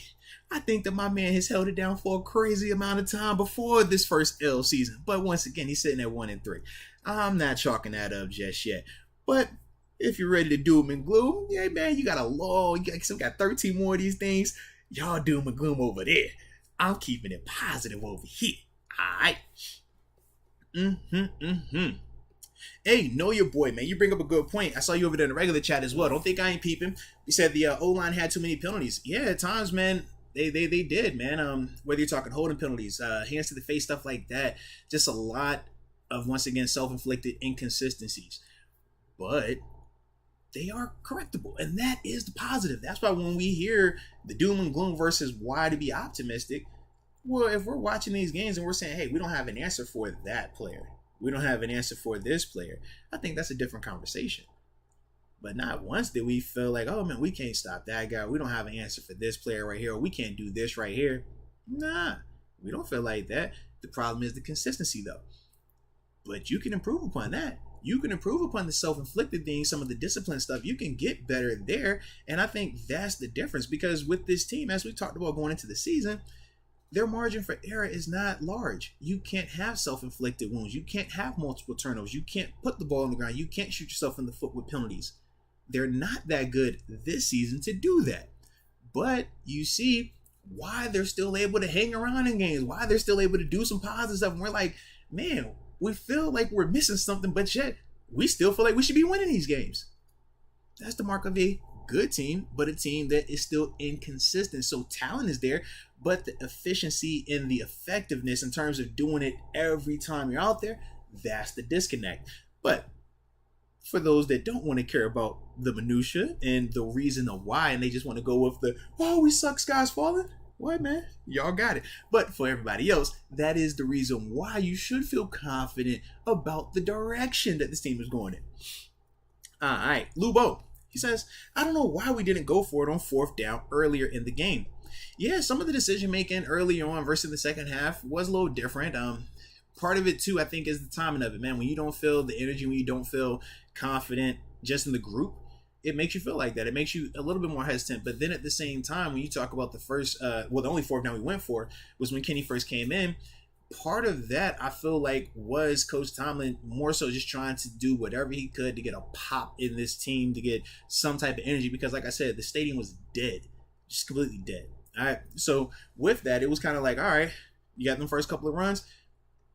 I think that my man has held it down for a crazy amount of time before this first L season. But once again, he's sitting at 1-3. I'm not chalking that up just yet. But if you're ready to doom and gloom, yeah, man, you got a long, you got 13 more of these things. Y'all doom and gloom over there. I'm keeping it positive over here. All right. Hey, know your boy, man. You bring up a good point. I saw you over there in the regular chat as well. Don't think I ain't peeping. You said the O-line had too many penalties. Yeah, at times, man. They did, man. Whether you're talking holding penalties, hands to the face, stuff like that. Just a lot of, once again, self-inflicted inconsistencies. But they are correctable. And that is the positive. That's why when we hear the doom and gloom versus why to be optimistic, well, if we're watching these games and we're saying, hey, we don't have an answer for that player. We don't have an answer for this player. I think that's a different conversation. But not once did we feel like, oh, man, we can't stop that guy. We don't have an answer for this player right here. Or we can't do this right here. Nah, we don't feel like that. The problem is the consistency, though. But you can improve upon that. You can improve upon the self-inflicted things, some of the discipline stuff. You can get better there. And I think that's the difference. Because with this team, as we talked about going into the season, their margin for error is not large. You can't have self-inflicted wounds. You can't have multiple turnovers. You can't put the ball on the ground. You can't shoot yourself in the foot with penalties. They're not that good this season to do that. But you see why they're still able to hang around in games, why they're still able to do some positive stuff. And we're like, man, we feel like we're missing something, but yet we still feel like we should be winning these games. That's the mark of a good team, but a team that is still inconsistent. So talent is there, but the efficiency and the effectiveness in terms of doing it every time you're out there, that's the disconnect. But for those that don't want to care about the minutia and the reason of why, and they just want to go with the, oh, we suck, sky's falling. What, man? Y'all got it. But for everybody else, that is the reason why you should feel confident about the direction that this team is going in. All right, Lubo. He says, I don't know why we didn't go for it on 4th down earlier in the game. Yeah, some of the decision making early on versus the second half was a little different. Part of it too, I think, is the timing of it, man. When you don't feel the energy, when you don't feel confident just in the group, it makes you feel like that. It makes you a little bit more hesitant. But then at the same time, when you talk about the first, the only 4th down we went for was when Kenny first came in. Part of that, I feel like, was Coach Tomlin more so just trying to do whatever he could to get a pop in this team, to get some type of energy. Because like I said, the stadium was dead, just completely dead. All right. So with that, it was kind of like, all right, you got them first couple of runs.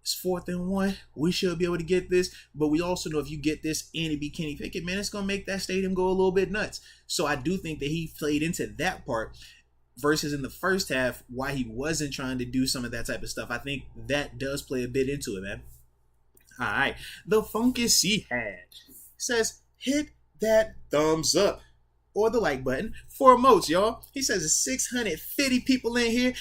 It's 4th and 1. We should be able to get this. But we also know if you get this and it be Kenny Pickett, man, it's going to make that stadium go a little bit nuts. So I do think that he played into that part versus in the first half, why he wasn't trying to do some of that type of stuff. I think that does play a bit into it, man. All right. The Funky C had says, hit that thumbs up or the like button for Moats, y'all. He says it's 650 people in here.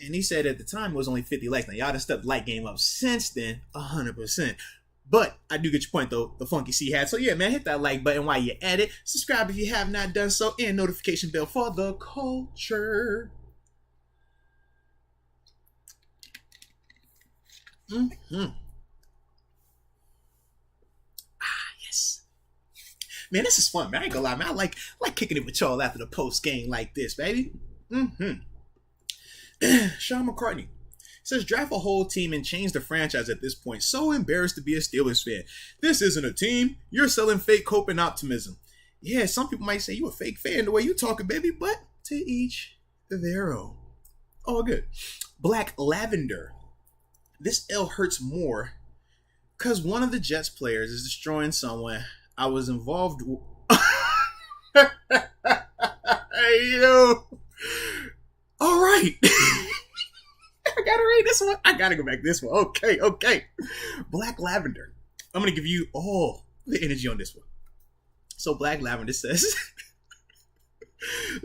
And he said at the time it was only 50 likes. Now, y'all done stepped the like game up since then, 100%. But I do get your point, though, the Funky C had. So, yeah, man, hit that like button while you're at it. Subscribe if you have not done so. And notification bell for the culture. Yes. Man, this is fun, man. I ain't gonna lie, man. I like kicking it with y'all after the post game like this, baby. Sean McCartney Says draft a whole team and change the franchise at this point. So embarrassed to be a Steelers fan. This isn't a team. You're selling fake hope and optimism. Yeah, some people might say you a fake fan the way you talking, baby, but to each their own. All good. Black Lavender. This L hurts more because one of the Jets players is destroying someone I was involved with. Hey, yo. All right. I gotta read this one. I gotta go back to this one. Okay. Black Lavender. I'm gonna give you all the energy on this one. So Black Lavender says,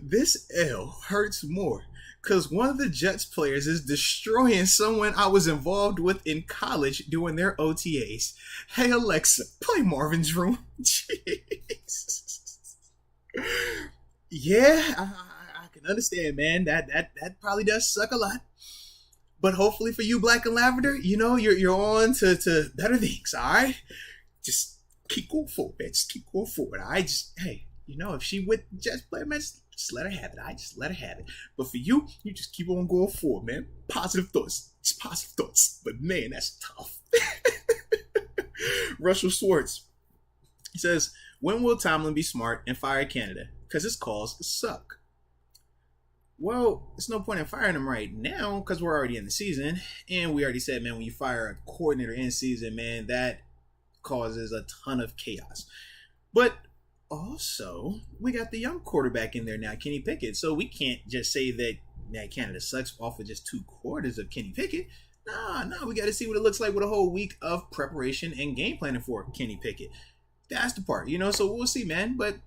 this L hurts more because one of the Jets players is destroying someone I was involved with in college doing their OTAs. Hey Alexa, play Marvin's Room. Jesus. Yeah, I can understand, man. That probably does suck a lot. But hopefully for you, Black and Lavender, you're on to better things, all right? Just keep going forward, man. Just keep going forward, all right? Hey, if she with the Jets player, man, just let her have it, all right? Just let her have it. But for you just keep on going forward, man. Positive thoughts. Just positive thoughts. But, man, that's tough. Russell Swartz. He says, when will Tomlin be smart and fire Canada? Because his calls suck. Well, there's no point in firing him right now because we're already in the season. And we already said, man, when you fire a coordinator in season, man, that causes a ton of chaos. But also, we got the young quarterback in there now, Kenny Pickett. So we can't just say that Canada sucks off of just 2 quarters of Kenny Pickett. No, we got to see what it looks like with a whole week of preparation and game planning for Kenny Pickett. That's the part, so we'll see, man. But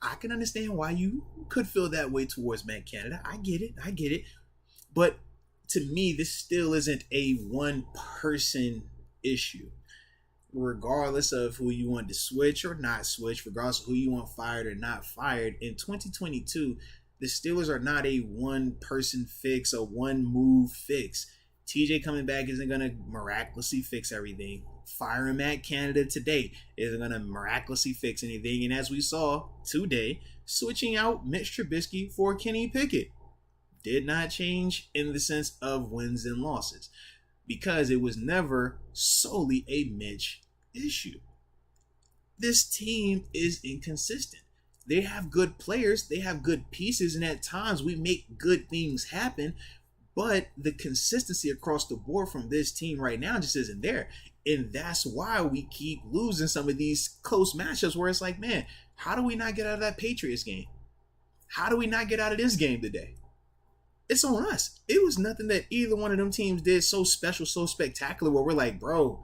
I can understand why you could feel that way towards Matt Canada. I get it. But to me, this still isn't a one-person issue. Regardless of who you want to switch or not switch, regardless of who you want fired or not fired, in 2022, the Steelers are not a one-person fix, a one-move fix. TJ coming back isn't going to miraculously fix everything. Firing Matt Canada today isn't going to miraculously fix anything. And as we saw today, switching out Mitch Trubisky for Kenny Pickett did not change in the sense of wins and losses because it was never solely a Mitch issue. This team is inconsistent. They have good players, they have good pieces, and at times we make good things happen. But the consistency across the board from this team right now just isn't there. And that's why we keep losing some of these close matchups where it's like, man, how do we not get out of that Patriots game? How do we not get out of this game today? It's on us. It was nothing that either one of them teams did so special, so spectacular where we're like, bro,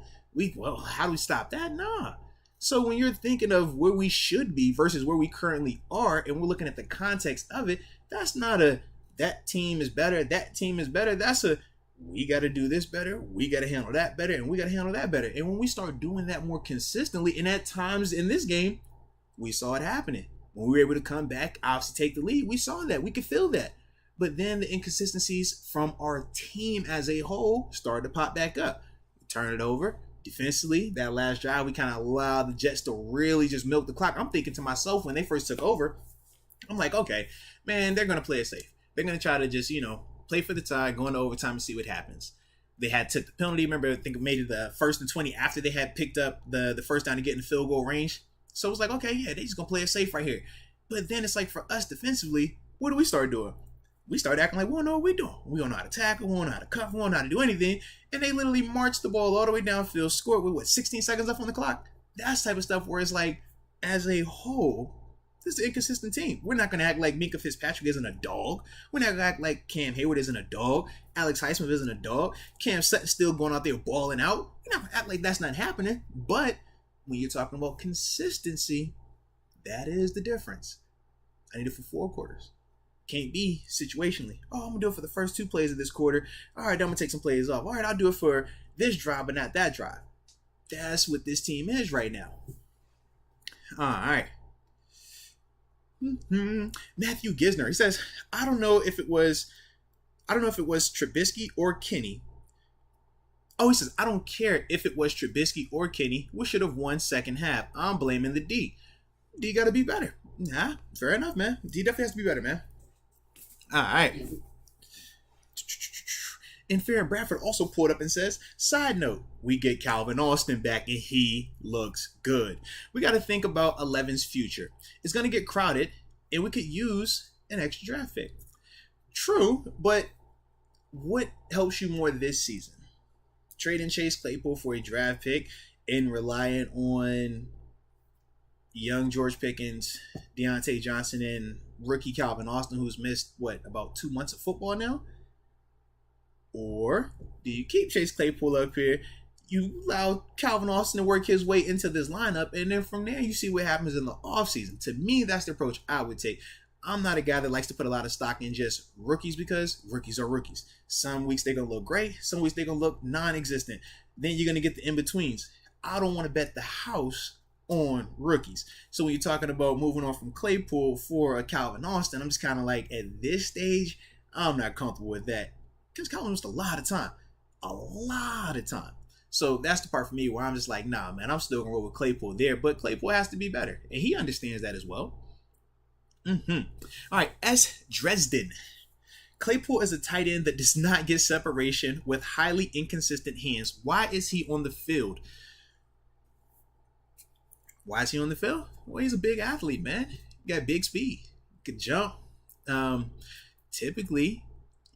how do we stop that? Nah. So when you're thinking of where we should be versus where we currently are, and we're looking at the context of it, that's not a that team is better, that team is better. That's a, we got to do this better, we got to handle that better, and we got to handle that better. And when we start doing that more consistently, and at times in this game, we saw it happening. When we were able to come back, obviously take the lead, we saw that. We could feel that. But then the inconsistencies from our team as a whole started to pop back up. We turn it over. Defensively, that last drive, we kind of allowed the Jets to really just milk the clock. I'm thinking to myself when they first took over, I'm like, okay, man, they're going to play it safe. They're going to try to just, play for the tie, go into overtime and see what happens. They had took the penalty. Remember, I think it made it the 1st and 20 after they had picked up the first down to get in the field goal range. So it was like, okay, yeah, they just going to play it safe right here. But then it's like for us defensively, what do we start doing? We start acting like we don't know what we're doing. We don't know how to tackle, we don't know how to cover, we don't know how to do anything. And they literally marched the ball all the way downfield, scored with 16 seconds left on the clock? That's the type of stuff where it's like, as a whole, this is an inconsistent team. We're not going to act like Minka Fitzpatrick isn't a dog. We're not going to act like Cam Hayward isn't a dog. Alex Highsmith isn't a dog. Cam Sutton's still going out there balling out. We're not going to act like that's not happening. But when you're talking about consistency, that is the difference. I need it for 4 quarters. Can't be situationally. Oh, I'm going to do it for the first 2 plays of this quarter. All right, I'm going to take some plays off. All right, I'll do it for this drive, but not that drive. That's what this team is right now. All right. Matthew Gisner, he says, I don't know if it was Trubisky or Kenny. Oh, he says, I don't care if it was Trubisky or Kenny. We should have won second half. I'm blaming the D. D got to be better. Nah, fair enough, man. D definitely has to be better, man. All right. And Farron Bradford also pulled up and says, side note, we get Calvin Austin back and he looks good. We got to think about 11's future. It's going to get crowded and we could use an extra draft pick. True, but what helps you more this season? Trading Chase Claypool for a draft pick and relying on young George Pickens, Deontay Johnson, and rookie Calvin Austin, who's missed, about 2 months of football now? Or do you keep Chase Claypool up here, you allow Calvin Austin to work his way into this lineup, and then from there you see what happens in the offseason? To me, that's the approach I would take. I'm not a guy that likes to put a lot of stock in just rookies because rookies are rookies. Some weeks they're going to look great. Some weeks they're going to look non-existent. Then you're going to get the in-betweens. I don't want to bet the house on rookies. So when you're talking about moving on from Claypool for a Calvin Austin, I'm just kind of like, at this stage, I'm not comfortable with that. Because Calvin missed a lot of time. A lot of time. So that's the part for me where I'm just like, nah, man, I'm still going to roll with Claypool there. But Claypool has to be better. And he understands that as well. All right, S. Dresden. Claypool is a tight end that does not get separation with highly inconsistent hands. Why is he on the field? Why is he on the field? Well, he's a big athlete, man. He got big speed. He can jump. Typically,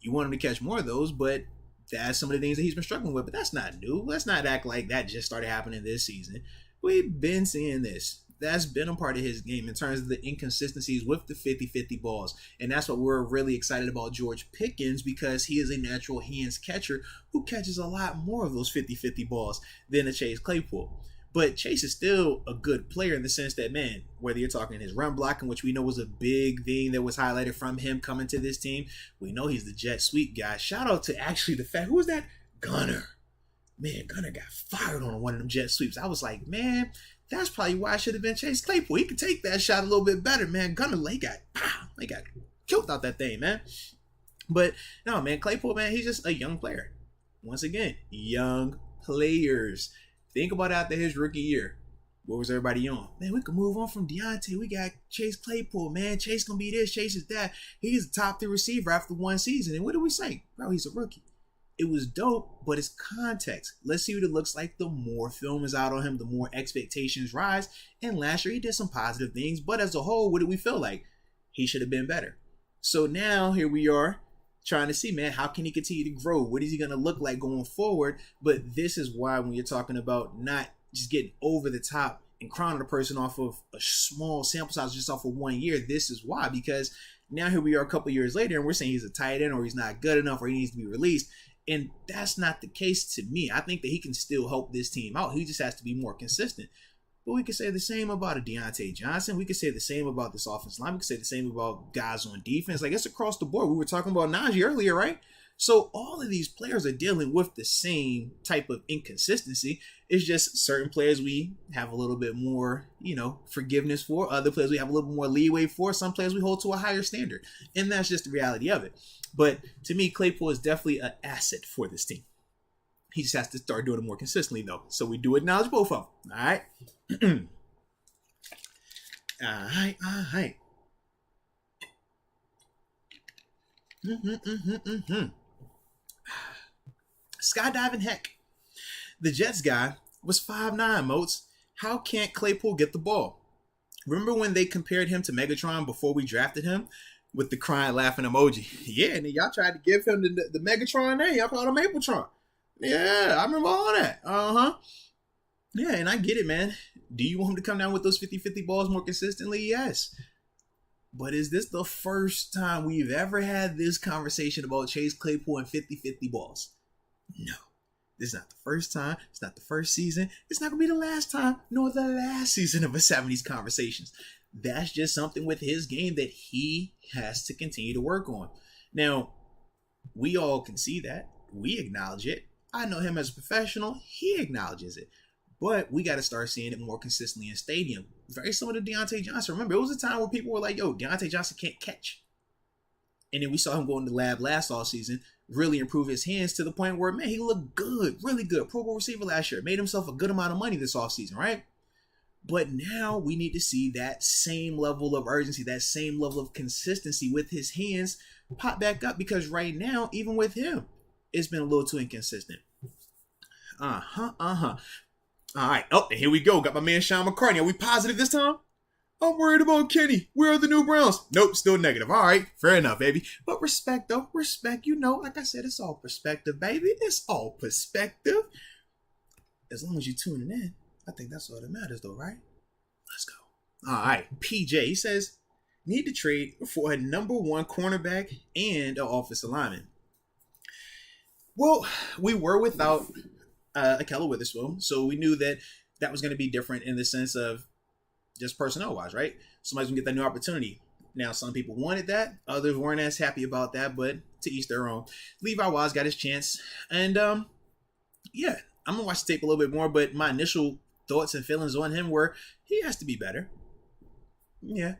you want him to catch more of those, but that's some of the things that he's been struggling with. But that's not new. Let's not act like that just started happening this season. We've been seeing this. That's been a part of his game in terms of the inconsistencies with the 50-50 balls. And that's what we're really excited about George Pickens, because he is a natural hands catcher who catches a lot more of those 50-50 balls than a Chase Claypool. But Chase is still a good player in the sense that, man, whether you're talking his run blocking, which we know was a big thing that was highlighted from him coming to this team, we know he's the jet sweep guy. Shout out to actually the fact, who was that? Gunner. Man, Gunner got fired on one of them jet sweeps. I was like, man, that's probably why I should have been Chase Claypool. He could take that shot a little bit better, man. Gunner, they got killed out that thing, man. But no, man, Claypool, man, he's just a young player. Once again, young players. Think about after his rookie year. What was everybody on? Man, we can move on from Deontay. We got Chase Claypool, man. Chase gonna be this, Chase is that. He's a top 3 receiver after one season. And what did we say? Bro, he's a rookie. It was dope, but it's context. Let's see what it looks like. The more film is out on him, the more expectations rise. And last year, he did some positive things. But as a whole, what did we feel like? He should have been better. So now, here we are, trying to see, man, how can he continue to grow? What is he going to look like going forward? But this is why when you're talking about not just getting over the top and crowning a person off of a small sample size just off of 1 year, this is why. Because now here we are a couple years later, and we're saying he's a tight end or he's not good enough or he needs to be released. And that's not the case to me. I think that he can still help this team out. He just has to be more consistent. But we could say the same about a Deontay Johnson. We could say the same about this offensive line. We could say the same about guys on defense. Like, it's across the board. We were talking about Najee earlier, right? So all of these players are dealing with the same type of inconsistency. It's just certain players we have a little bit more, forgiveness for. Other players we have a little bit more leeway for. Some players we hold to a higher standard. And that's just the reality of it. But to me, Claypool is definitely an asset for this team. He just has to start doing it more consistently, though. So we do acknowledge both of them. All right? All right. Skydiving heck. The Jets guy was 5'9", Moats. How can't Claypool get the ball? Remember when they compared him to Megatron before we drafted him? With the crying, laughing emoji. Yeah, and then y'all tried to give him the Megatron name. Y'all called him Mapletron. Yeah, I remember all that. Yeah, and I get it, man. Do you want him to come down with those 50-50 balls more consistently? Yes. But is this the first time we've ever had this conversation about Chase Claypool and 50-50 balls? No. This is not the first time. It's not the first season. It's not going to be the last time, nor the last season of us having these conversations. That's just something with his game that he has to continue to work on. Now, we all can see that. We acknowledge it. I know him as a professional. He acknowledges it. But we got to start seeing it more consistently in stadium. Very similar to Deontay Johnson. Remember, it was a time where people were like, yo, Deontay Johnson can't catch. And then we saw him go in the lab last offseason, really improve his hands to the point where, man, he looked good, really good. Pro Bowl receiver last year. Made himself a good amount of money this offseason, right? But now we need to see that same level of urgency, that same level of consistency with his hands pop back up. Because right now, even with him, it's been a little too inconsistent. All right. Oh, and here we go. Got my man Sean McCartney. Are we positive this time? I'm worried about Kenny. Where are the new Browns? Nope, still negative. All right, fair enough, baby. But respect, though. Respect, like I said, it's all perspective, baby. It's all perspective. As long as you're tuning in, I think that's all that matters, though, right? Let's go. All right, PJ, he says, need to trade for a number one cornerback and an offensive lineman. Well, we were without Ahkello Witherspoon, so we knew that was going to be different in the sense of just personnel-wise, right? Somebody's going to get that new opportunity. Now, some people wanted that. Others weren't as happy about that, but to each their own. Levi Wise got his chance. And, yeah, I'm going to watch the tape a little bit more, but my initial thoughts and feelings on him were he has to be better. Yeah,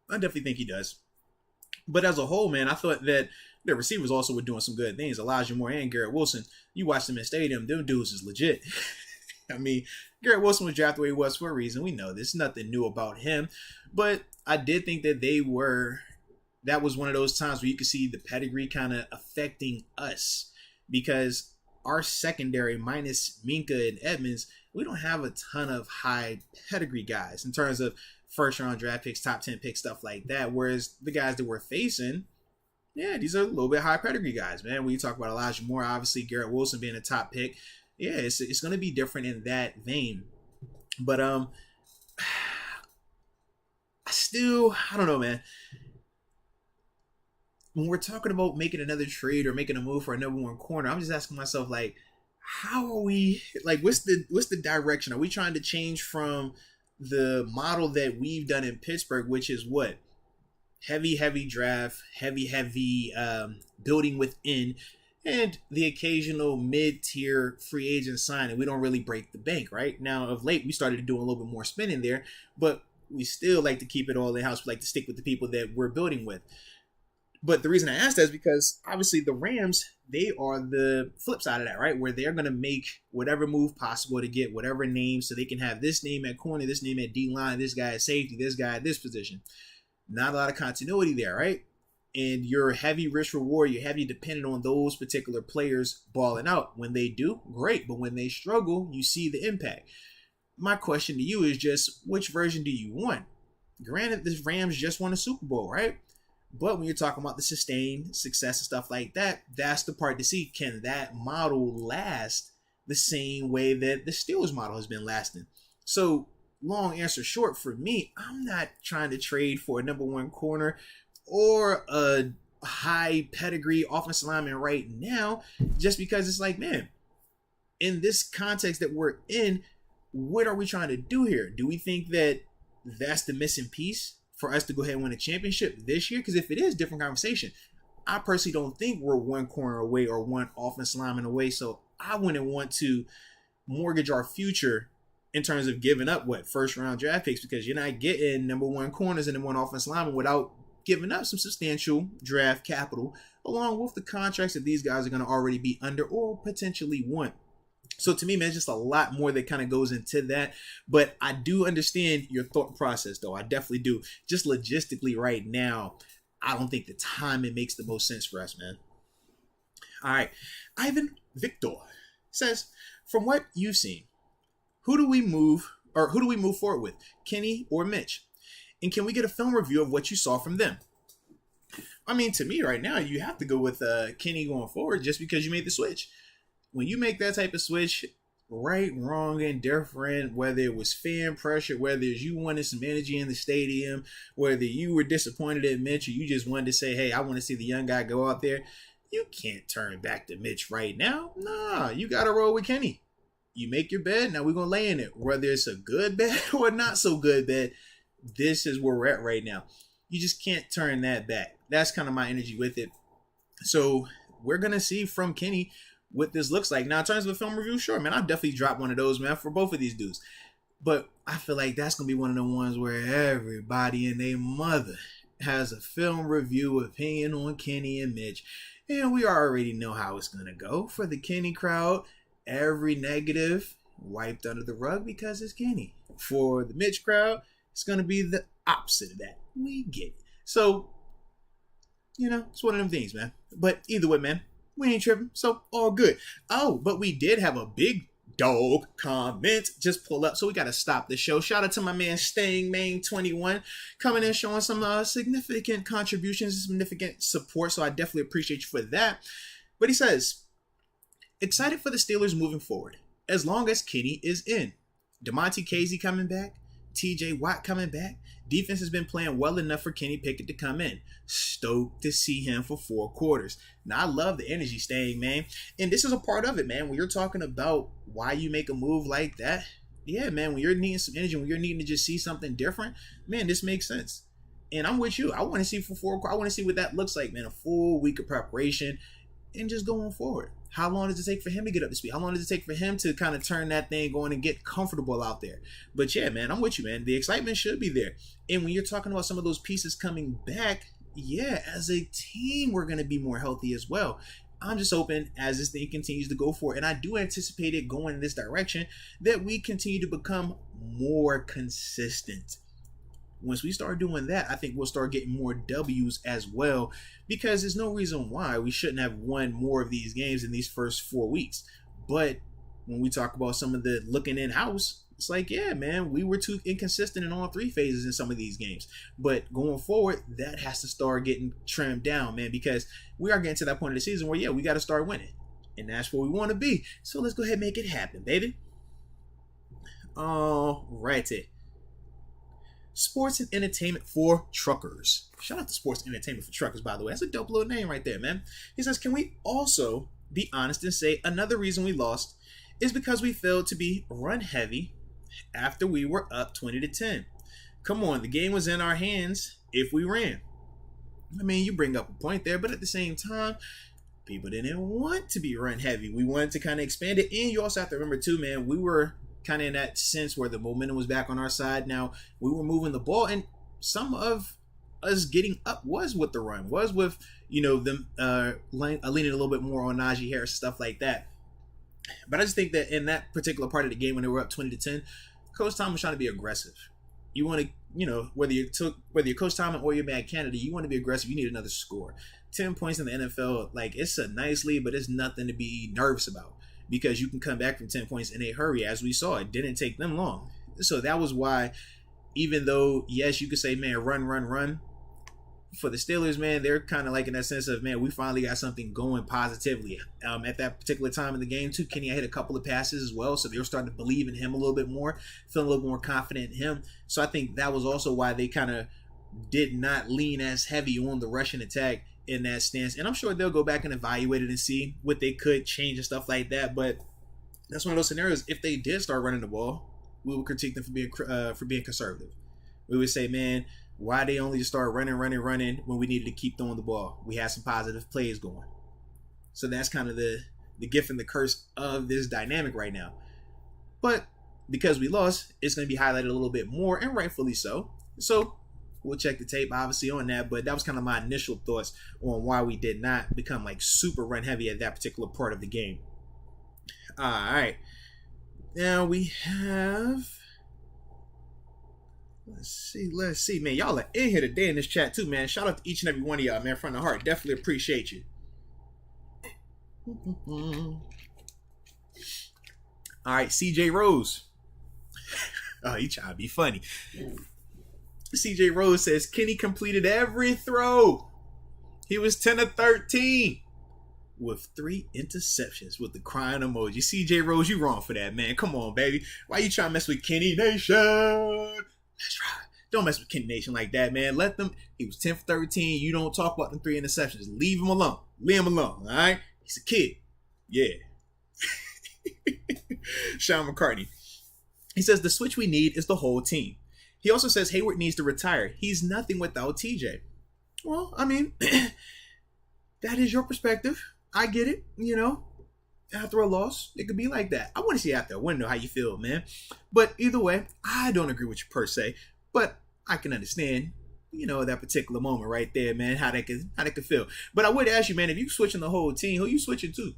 I definitely think he does. But as a whole, man, I thought that the receivers also were doing some good things. Elijah Moore and Garrett Wilson. You watch them in stadium, them dudes is legit. I mean, Garrett Wilson was drafted the way he was for a reason. We know there's nothing new about him. But I did think that that was one of those times where you could see the pedigree kind of affecting us. Because our secondary, minus Minka and Edmonds, we don't have a ton of high pedigree guys in terms of first round draft picks, top 10 picks, stuff like that. Whereas the guys that we're facing, yeah, these are a little bit high pedigree guys, man. When you talk about Elijah Moore, obviously Garrett Wilson being a top pick, yeah, it's going to be different in that vein. But I don't know, man. When we're talking about making another trade or making a move for a number one corner, I'm just asking myself, like, how are we, like, what's the direction? Are we trying to change from the model that we've done in Pittsburgh, which is what? Heavy draft, heavy building within, and the occasional mid-tier free agent signing. We don't really break the bank, right? Now, of late, we started doing a little bit more spending there, but we still like to keep it all in-house. We like to stick with the people that we're building with. But the reason I asked that is because, obviously, the Rams, they are the flip side of that, right? Where they're going to make whatever move possible to get whatever name so they can have this name at corner, this name at D-line, this guy at safety, this guy at this position. Not a lot of continuity there, right? And you're heavy risk reward, you're heavy dependent on those particular players balling out. When they do, great. But when they struggle, you see the impact. My question to you is just, which version do you want? Granted, the Rams just won a Super Bowl, right? But when you're talking about the sustained success and stuff like that, that's the part to see. Can that model last the same way that the Steelers model has been lasting? So, long answer short, for me, I'm not trying to trade for a number one corner or a high pedigree offensive lineman right now, just because it's like, man, in this context that we're in, what are we trying to do here? Do we think that that's the missing piece for us to go ahead and win a championship this year? Because if it is, different conversation. I personally don't think we're one corner away or one offensive lineman away, so I wouldn't want to mortgage our future in terms of giving up first round draft picks, because you're not getting number one corners and number one offensive lineman without giving up some substantial draft capital along with the contracts that these guys are going to already be under or potentially want. So to me, man, it's just a lot more that kind of goes into that. But I do understand your thought process, though. I definitely do. Just logistically right now, I don't think the timing makes the most sense for us, man. All right. Ivan Victor says, from what you've seen, who do we move forward with, Kenny or Mitch? And can we get a film review of what you saw from them? I mean, to me right now, you have to go with Kenny going forward just because you made the switch. When you make that type of switch, right, wrong, and different, whether it was fan pressure, whether it's you wanted some energy in the stadium, whether you were disappointed at Mitch or you just wanted to say, hey, I want to see the young guy go out there, you can't turn back to Mitch right now. Nah, you got to roll with Kenny. You make your bed, now we're going to lay in it. Whether it's a good bed or not so good bed, this is where we're at right now. You just can't turn that back. That's kind of my energy with it. So we're going to see from Kenny what this looks like. Now, in terms of a film review, sure, man, I'll definitely drop one of those, man, for both of these dudes. But I feel like that's going to be one of the ones where everybody and their mother has a film review opinion on Kenny and Mitch. And we already know how it's going to go. For the Kenny crowd, every negative wiped under the rug because it's Kenny. For the Mitch crowd, it's going to be the opposite of that. We get it. So, it's one of them things, man. But either way, man, We ain't tripping. So all good. Oh, but we did have a big dog comment just pull up, so we got to stop the show. Shout out to my man Staying Main 21 coming in, showing some significant contributions, significant support, so I definitely appreciate you for that. But he says, excited for the Steelers moving forward as long as Kenny is in. DeMonte Casey coming back, TJ Watt coming back. Defense has been playing well enough for Kenny Pickett to come in. Stoked to see him for 4 quarters. Now, I love the energy Staying, man. And this is a part of it, man. When you're talking about why you make a move like that, yeah, man, when you're needing some energy, when you're needing to just see something different, man, this makes sense. And I'm with you. I want to see for 4 quarters. I want to see what that looks like, man. A full week of preparation and just going forward. How long does it take for him to get up to speed? How long does it take for him to kind of turn that thing going and get comfortable out there? But yeah, man, I'm with you, man. The excitement should be there. And when you're talking about some of those pieces coming back, yeah, as a team, we're going to be more healthy as well. I'm just hoping as this thing continues to go forward, and I do anticipate it going in this direction, that we continue to become more consistent. Once we start doing that, I think we'll start getting more W's as well, because there's no reason why we shouldn't have won more of these games in these first 4 weeks. But when we talk about some of the looking in-house, it's like, yeah, man, we were too inconsistent in all 3 phases in some of these games. But going forward, that has to start getting trimmed down, man, because we are getting to that point of the season where, yeah, we got to start winning. And that's where we want to be. So let's go ahead and make it happen, baby. All righty. Sports and entertainment for truckers. Shout out to Sports and Entertainment for Truckers, by the way. That's a dope little name right there, man. He says, can we also be honest and say another reason we lost is because we failed to be run heavy after we were up 20-10. Come on, the game was in our hands if we ran. I mean, you bring up a point there, but at the same time, people didn't want to be run heavy. We wanted to kind of expand it. And you also have to remember too, man, we were kind of in that sense where the momentum was back on our side. Now, we were moving the ball, and some of us getting up was with the run, was with, them leaning a little bit more on Najee Harris, stuff like that. But I just think that in that particular part of the game when they were up 20-10, Coach Tom was trying to be aggressive. You want to, whether you're Coach Tom or you're Matt Canada, you want to be aggressive. You need another score. 10 points in the NFL, like, it's a nice lead, but it's nothing to be nervous about, because you can come back from 10 points in a hurry. As we saw, it didn't take them long. So that was why, even though, yes, you could say, man, run, for the Steelers, man, they're kind of like in that sense of, man, we finally got something going positively. At that particular time in the game, too, Kenny hit a couple of passes as well, so they were starting to believe in him a little bit more, feeling a little more confident in him. So I think that was also why they kind of did not lean as heavy on the rushing attack in that stance. And I'm sure they'll go back and evaluate it and see what they could change and stuff like that. But that's one of those scenarios. If they did start running the ball, we would critique them for being conservative. We would say, man, why they only just start running when we needed to keep throwing the ball? We had some positive plays going. So that's kind of the gift and the curse of this dynamic right now. But because we lost, it's going to be highlighted a little bit more, and rightfully so. So we'll check the tape, obviously, on that. But that was kind of my initial thoughts on why we did not become like super run heavy at that particular part of the game. All right. Now we have... Let's see, man. Y'all are in here today in this chat too, man. Shout out to each and every one of y'all, man, from the heart. Definitely appreciate you. All right, CJ Rose. Oh, he trying to be funny. CJ Rose says Kenny completed every throw. He was 10 of 13 with 3 interceptions with the crying emoji. CJ Rose, you wrong for that, man. Come on, baby. Why you trying to mess with Kenny Nation? That's right. Don't mess with Kenny Nation like that, man. Let them. He was 10 for 13. You don't talk about them 3 interceptions. Leave him alone. Leave him alone, all right? He's a kid. Yeah. Sean McCartney. He says the switch we need is the whole team. He also says Hayward needs to retire. He's nothing without TJ. Well, I mean, that is your perspective. I get it, After a loss, it could be like that. I want to see after a win, though, how you feel, man. But either way, I don't agree with you per se. But I can understand, that particular moment right there, man, how that could feel. But I would ask you, man, if you switching the whole team, who you switching to?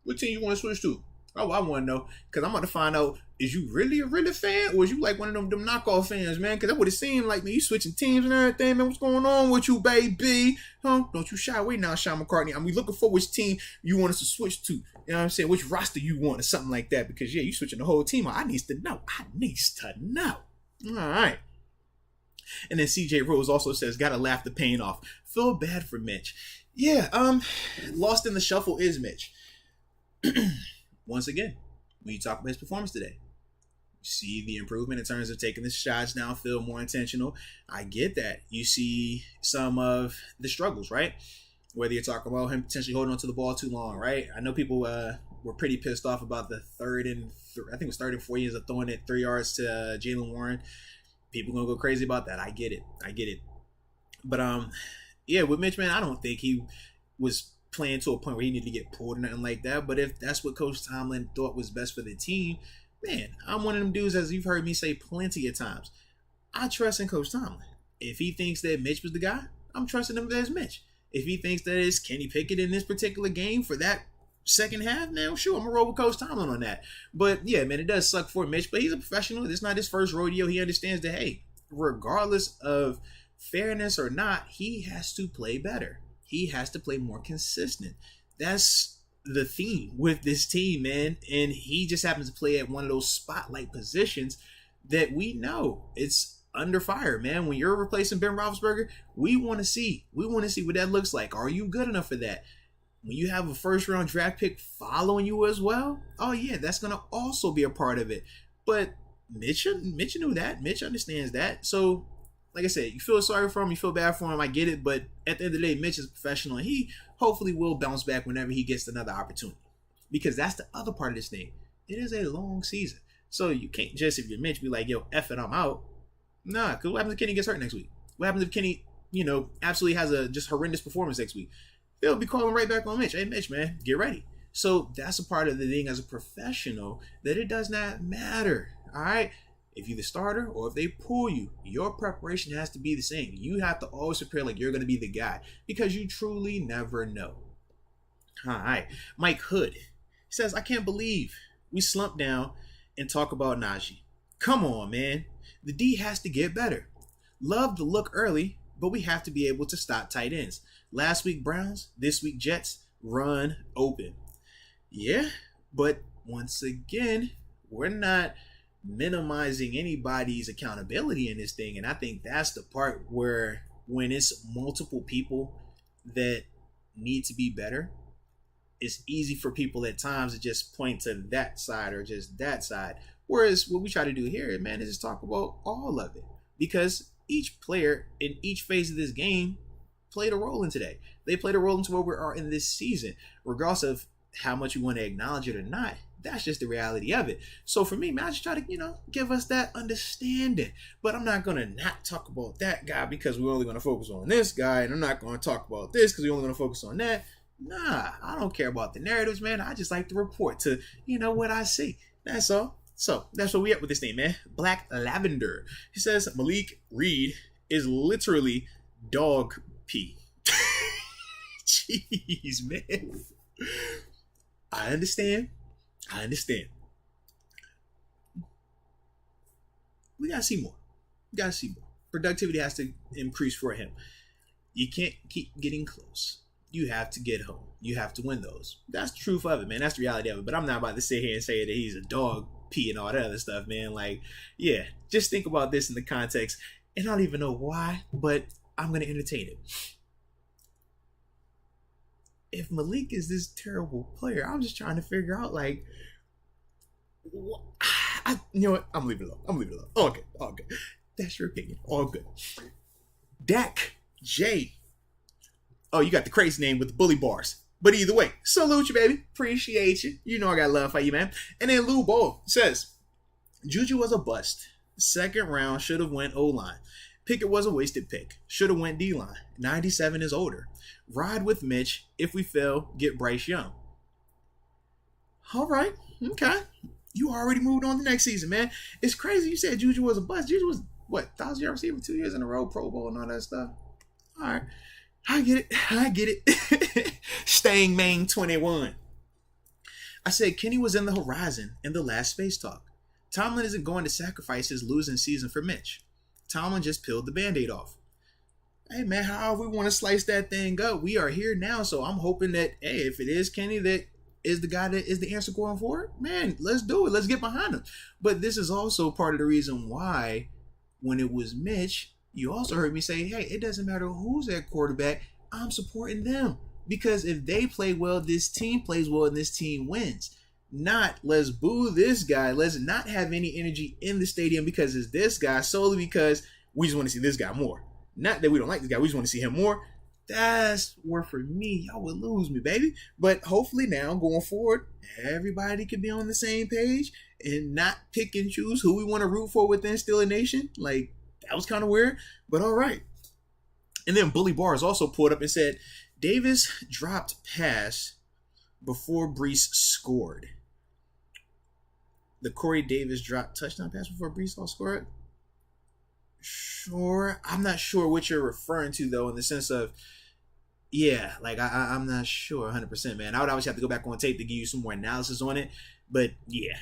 What team you want to switch to? Oh, I want to know, because I'm about to find out, is you really a really fan, or is you like one of them knockoff fans, man? Because that would have seemed like, man, you switching teams and everything, man. What's going on with you, baby? Huh? Don't you shy away now, Sean McCartney. I'm looking for which team you want us to switch to. You know what I'm saying? Which roster you want, or something like that. Because, yeah, you switching the whole team. I needs to know. All right. And then CJ Rose also says, gotta laugh the pain off. Feel bad for Mitch. Yeah, lost in the shuffle is Mitch. Once again, when you talk about his performance today, you see the improvement in terms of taking the shots now, feel more intentional. I get that. You see some of the struggles, right? Whether you're talking about him potentially holding on to the ball too long, right? I know people were pretty pissed off about the third and 4 years of throwing it 3 yards to Jaylen Warren. People gonna go crazy about that. I get it. But yeah, with Mitch, man, I don't think he was playing to a point where he needed to get pulled or nothing like that. But if that's what Coach Tomlin thought was best for the team, man, I'm one of them dudes, as you've heard me say plenty of times, I trust in Coach Tomlin. If he thinks that Mitch was the guy, I'm trusting him as Mitch. If he thinks that it's Kenny Pickett in this particular game for that second half, now sure, I'm gonna roll with Coach Tomlin on that. But yeah, man, it does suck for Mitch, but he's a professional. It's not his first rodeo. He understands that, hey, regardless of fairness or not, he has to play better. He has to play more consistent. That's the theme with this team, man. And he just happens to play at one of those spotlight positions that we know it's under fire, man. When you're replacing Ben Roethlisberger, we want to see what that looks like. Are you good enough for that? When you have a first-round draft pick following you as well, oh yeah, that's going to also be a part of it. But Mitch knew that. Mitch understands that. So, like I said, you feel sorry for him, you feel bad for him, I get it. But at the end of the day, Mitch is a professional, and he hopefully will bounce back whenever he gets another opportunity. Because that's the other part of this thing. It is a long season. So you can't just, if you're Mitch, be like, yo, F it, I'm out. Nah, because what happens if Kenny gets hurt next week? What happens if Kenny, absolutely has a just horrendous performance next week? They'll be calling right back on Mitch. Hey, Mitch, man, get ready. So that's a part of the thing as a professional, that it does not matter. All right? If you're the starter or if they pull you, your preparation has to be the same. You have to always prepare like you're going to be the guy, because you truly never know. All right. Mike Hood says, I can't believe we slumped down and talk about Najee. Come on, man. The D has to get better. Love the look early, but we have to be able to stop tight ends. Last week Browns, this week Jets, run open. Yeah, but once again, we're not minimizing anybody's accountability in this thing. And I think that's the part where, when it's multiple people that need to be better, it's easy for people at times to just point to that side or just that side. Whereas what we try to do here, man, is just talk about all of it. Because each player in each phase of this game played a role in today. They played a role into where we are in this season. Regardless of how much you want to acknowledge it or not, that's just the reality of it. So for me, man, I just try to, give us that understanding. But I'm not going to not talk about that guy because we're only going to focus on this guy. And I'm not going to talk about this because we're only going to focus on that. Nah, I don't care about the narratives, man. I just like to report to, what I see. That's all. So that's where we at with this thing, man. Black Lavender. He says Malik Reed is literally dog pee. Jeez, man. I understand. We gotta see more. Productivity has to increase for him. You can't keep getting close. You have to get home. You have to win those. That's the truth of it, man. That's the reality of it. But I'm not about to sit here and say that he's a dog pee and all that other stuff, man. Like, yeah, just think about this in the context. And I don't even know why, but I'm going to entertain it. If Malik is this terrible player, I'm just trying to figure out, like, you know what? I'm leaving it alone. Okay. That's your opinion. All good. Dak J. Oh, you got the crazy name with the bully bars. But either way, salute you, baby. Appreciate you. You know I got love for you, man. And then Lou Ball says, Juju was a bust. Second round, should have went O-line. Pickett was a wasted pick. Should have went D-line. 97 is older. Ride with Mitch. If we fail, get Bryce Young. All right. Okay. You already moved on to next season, man. It's crazy you said Juju was a bust. Juju was, 1,000-yard receiver 2 years in a row, Pro Bowl and all that stuff. All right. I get it. Staying main 21. I said Kenny was in the horizon in the last space talk. Tomlin isn't going to sacrifice his losing season for Mitch. Tomlin just peeled the Band-Aid off. Hey man, however we want to slice that thing up, we are here now. So I'm hoping that, hey, if it is Kenny that is the guy that is the answer going forward, man, let's do it. Let's get behind him. But this is also part of the reason why when it was Mitch, you also heard me say, hey, it doesn't matter who's at quarterback, I'm supporting them. Because if they play well, this team plays well and this team wins. Not let's boo this guy. Let's not have any energy in the stadium because it's this guy, solely because we just want to see this guy more. Not that we don't like this guy, we just want to see him more. That's where for me, y'all would lose me, baby. But hopefully now, going forward, everybody can be on the same page and not pick and choose who we want to root for within Steeler Nation. Like, that was kind of weird, but all right. And then Bully Bars also pulled up and said, Davis dropped pass before Brees scored. The Corey Davis dropped touchdown pass before Brees scored? Sure. I'm not sure what you're referring to, though, in the sense of, yeah, like, I'm not sure 100%, man. I would obviously have to go back on tape to give you some more analysis on it, but yeah.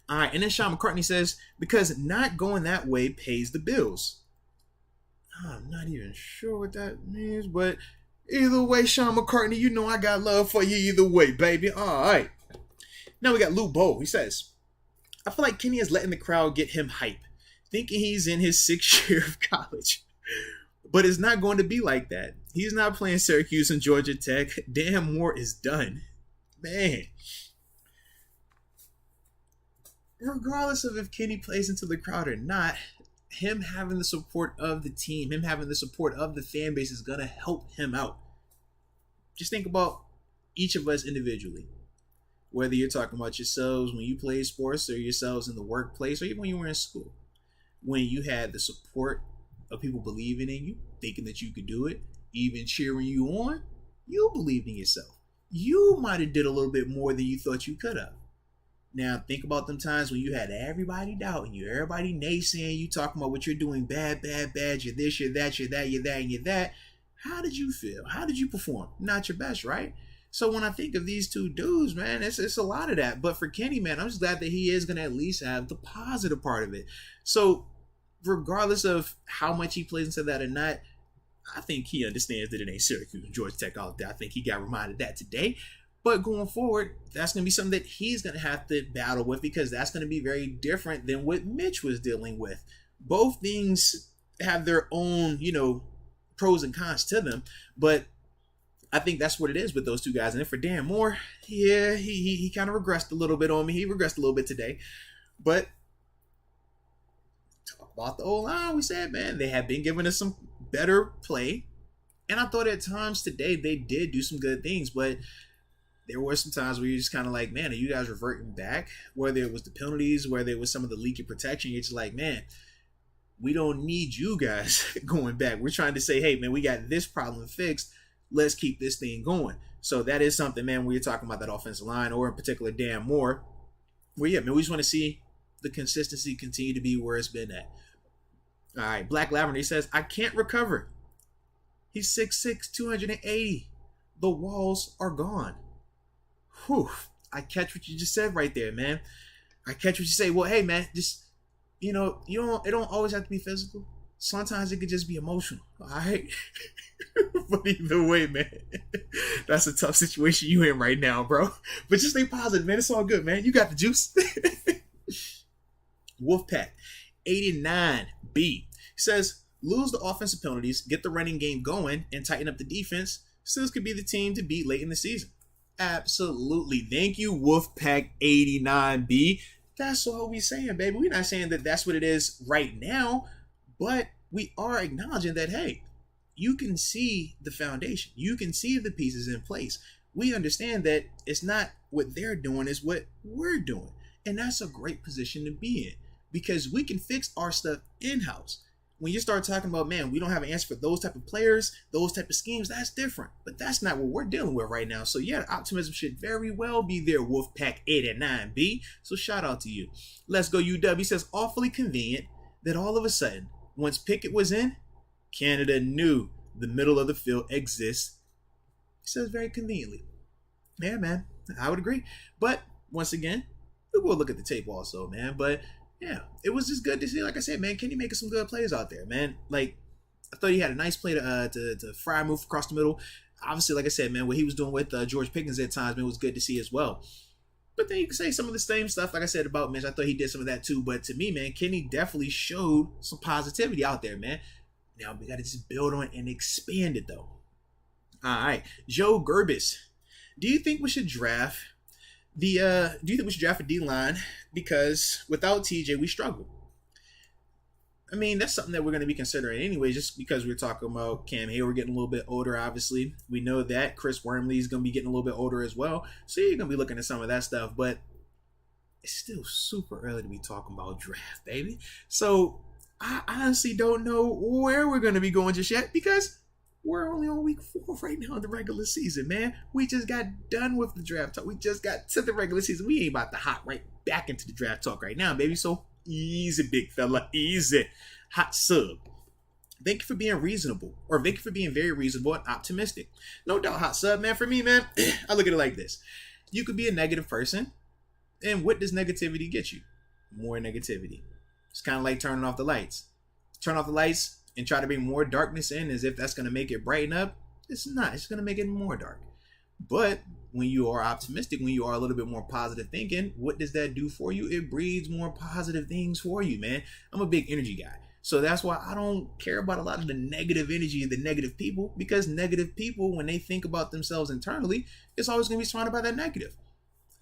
All right, and then Sean McCartney says, because not going that way pays the bills. I'm not even sure what that means, but either way, Sean McCartney, you know I got love for you either way, baby. All right. Now we got Lou Bow. He says, I feel like Kenny is letting the crowd get him hype, thinking he's in his 6th year of college. But it's not going to be like that. He's not playing Syracuse and Georgia Tech. Dan Moore is done. Man. Regardless of if Kenny plays into the crowd or not, him having the support of the team, him having the support of the fan base is going to help him out. Just think about each of us individually. Whether you're talking about yourselves when you play sports or yourselves in the workplace or even when you were in school. When you had the support of people believing in you, thinking that you could do it, even cheering you on, you believed in yourself. You might have did a little bit more than you thought you could have. Now, think about them times when you had everybody doubting you, everybody naysaying you, talking about what you're doing bad, you're this, you're that, you're that, you're that, and you're that. How did you feel? How did you perform? Not your best, right? So when I think of these two dudes, man, it's a lot of that. But for Kenny, man, I'm just glad that he is going to at least have the positive part of it. So regardless of how much he plays into that or not, I think he understands that it ain't Syracuse and Georgia Tech out there. I think he got reminded that today. But going forward, that's going to be something that he's going to have to battle with because that's going to be very different than what Mitch was dealing with. Both things have their own, pros and cons to them. But I think that's what it is with those two guys. And then for Dan Moore, yeah, he kind of regressed a little bit on me. He regressed a little bit today. But talk about the O-line, we said, man, they have been giving us some better play. And I thought at times today they did do some good things. But there were some times where you're just kind of like, man, are you guys reverting back? Whether it was the penalties, whether it was some of the leaky protection, you're just like, man, we don't need you guys going back. We're trying to say, hey, man, we got this problem fixed. Let's keep this thing going. So that is something, man, when you're talking about that offensive line or in particular Dan Moore, where, yeah, man, we just want to see the consistency continue to be where it's been at. All right, Black Lavender, he says, I can't recover. He's 6'6", 280. The walls are gone. Whew. I catch what you just said right there, man. I catch what you say. Well, hey, man, just, it don't always have to be physical. Sometimes it could just be emotional, all right? But either way, man, that's a tough situation you in right now, bro. But just stay positive, man. It's all good, man. You got the juice. Wolfpack 89B says, lose the offensive penalties, get the running game going, and tighten up the defense. Steelers could be the team to beat late in the season. Absolutely. Thank you, Wolfpack 89B. That's all we saying, baby. We're not saying that that's what it is right now, but we are acknowledging that, hey, you can see the foundation. You can see the pieces in place. We understand that it's not what they're doing, it's what we're doing. And that's a great position to be in because we can fix our stuff in-house. When you start talking about, man, we don't have an answer for those type of players, those type of schemes, that's different. But that's not what we're dealing with right now. So, yeah, optimism should very well be there, Wolfpack 89B. So, shout out to you. Let's go, UW. He says, awfully convenient that all of a sudden, once Pickett was in, Canada knew the middle of the field exists. He says very conveniently. Yeah, man, I would agree. But once again, we will look at the tape also, man. But yeah, it was just good to see. Like I said, man, Kenny making some good plays out there, man. Like I thought he had a nice play to fry move across the middle. Obviously, like I said, man, what he was doing with George Pickens at times, man, was good to see as well. But then you can say some of the same stuff, like I said about Mitch. I thought he did some of that too. But to me, man, Kenny definitely showed some positivity out there, man. Now we got to just build on and expand it, though. All right, Joe Gerbis. Do you think we should draft Do you think we should draft a D line because without TJ we struggle? I mean, that's something that we're going to be considering anyway, just because we're talking about Cam Hayward getting a little bit older, obviously. We know that Chris Wormley is going to be getting a little bit older as well. So you're going to be looking at some of that stuff, but it's still super early to be talking about draft, baby. So I honestly don't know where we're going to be going just yet because we're only on week 4 right now in the regular season, man. We just got done with the draft talk. We just got to the regular season. We ain't about to hop right back into the draft talk right now, baby. So easy, big fella. Easy. Hot sub. Thank you for being reasonable. Or thank you for being very reasonable and optimistic. No doubt, hot sub, man. For me, man, I look at it like this. You could be a negative person. And what does negativity get you? More negativity. It's kind of like turning off the lights. Turn off the lights and try to bring more darkness in as if that's going to make it brighten up. It's not. It's going to make it more dark. But when you are optimistic, when you are a little bit more positive thinking, what does that do for you? It breeds more positive things for you, man. I'm a big energy guy. So that's why I don't care about a lot of the negative energy and the negative people, because negative people, when they think about themselves internally, it's always going to be surrounded by that negative.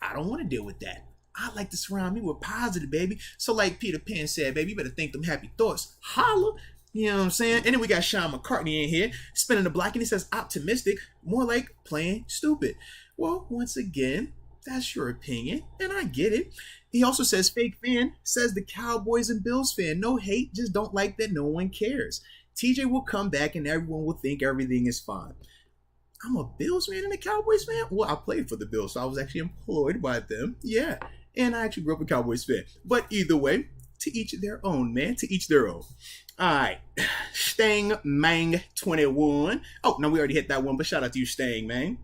I don't want to deal with that. I like to surround me with positive, baby. So like Peter Pan said, baby, you better think them happy thoughts. Holla. You know what I'm saying? And then we got Sean McCartney in here spinning the block, and he says optimistic, more like playing stupid. Well, once again, that's your opinion, and I get it. He also says fake fan, says the Cowboys and Bills fan. No hate, just don't like that no one cares. TJ will come back and everyone will think everything is fine. I'm a Bills fan and a Cowboys fan? Well, I played for the Bills, so I was actually employed by them. Yeah, and I actually grew up a Cowboys fan. But either way, to each their own, man. To each their own. All right. Stang Mang 21. Oh, no, we already hit that one, but shout out to you, Stang Mang.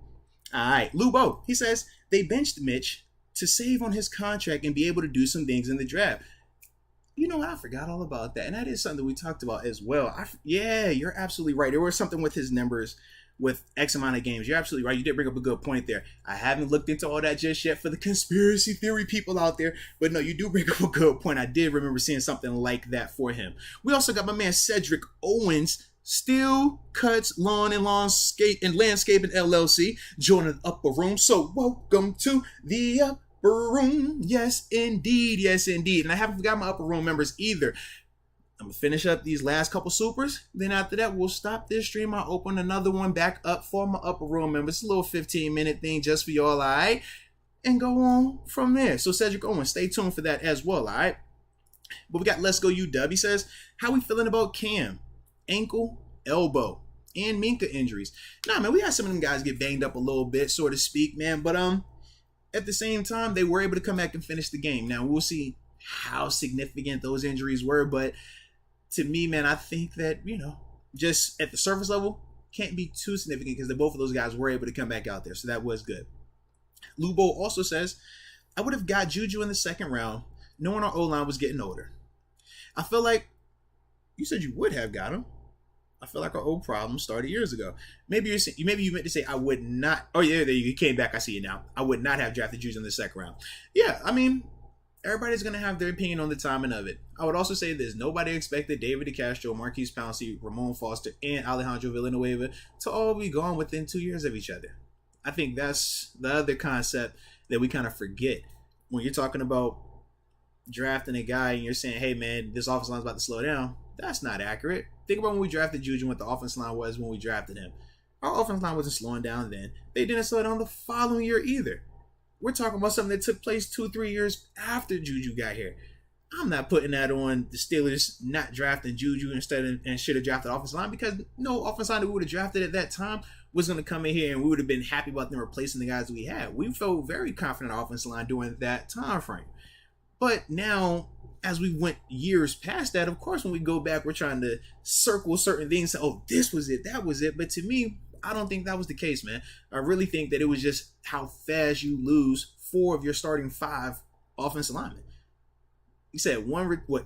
All right. Lubo, he says they benched Mitch to save on his contract and be able to do some things in the draft. You know what? I forgot all about that. And that is something we talked about as well. Yeah, you're absolutely right. There was something with his numbers with X amount of games. You're absolutely right. You did bring up a good point there. I haven't looked into all that just yet for the conspiracy theory people out there. But no, you do bring up a good point. I did remember seeing something like that for him. We also got my man Cedric Owens, Steel Cuts Lawn and Landscaping LLC, joining the upper room. So welcome to the upper room. Yes, indeed. Yes, indeed. And I haven't forgot my upper room members either. I'm going to finish up these last couple supers. Then after that, we'll stop this stream. I'll open another one back up for my upper room members. It's a little 15-minute thing just for y'all, all right? And go on from there. So Cedric Owens, stay tuned for that as well, all right? But we got Let's Go UW. He says, how we feeling about Cam? Ankle, elbow, and Minka injuries. Nah, man, we had some of them guys get banged up a little bit, so to speak, man. But at the same time, they were able to come back and finish the game. Now, we'll see how significant those injuries were, but to me, man, I think that, just at the surface level, can't be too significant because both of those guys were able to come back out there. So that was good. Lubo also says, I would have got Juju in the second round, knowing our O-line was getting older. I feel like you said you would have got him. I feel like our old problem started years ago. Maybe you meant to say I would not. Oh, yeah, there you came back. I see it now. I would not have drafted Juju in the second round. Yeah, I mean, everybody's going to have their opinion on the timing of it. I would also say this. Nobody expected David DeCastro, Marquise Pouncey, Ramon Foster, and Alejandro Villanueva to all be gone within 2 years of each other. I think that's the other concept that we kind of forget. When you're talking about drafting a guy and you're saying, hey, man, this offensive line's about to slow down, that's not accurate. Think about when we drafted Juju and what the offensive line was when we drafted him. Our offensive line wasn't slowing down then. They didn't slow down the following year either. We're talking about something that took place 2-3 years after Juju got here. I'm not putting that on the Steelers not drafting Juju and should have drafted offensive line, because no offensive line that we would have drafted at that time was going to come in here and we would have been happy about them replacing the guys we had. We felt very confident in our offensive line during that time frame. But now, as we went years past that, of course, when we go back, we're trying to circle certain things. Say, oh, this was it, that was it. But to me, I don't think that was the case, man. I really think that it was just how fast you lose 4 of your starting 5 offensive linemen. You said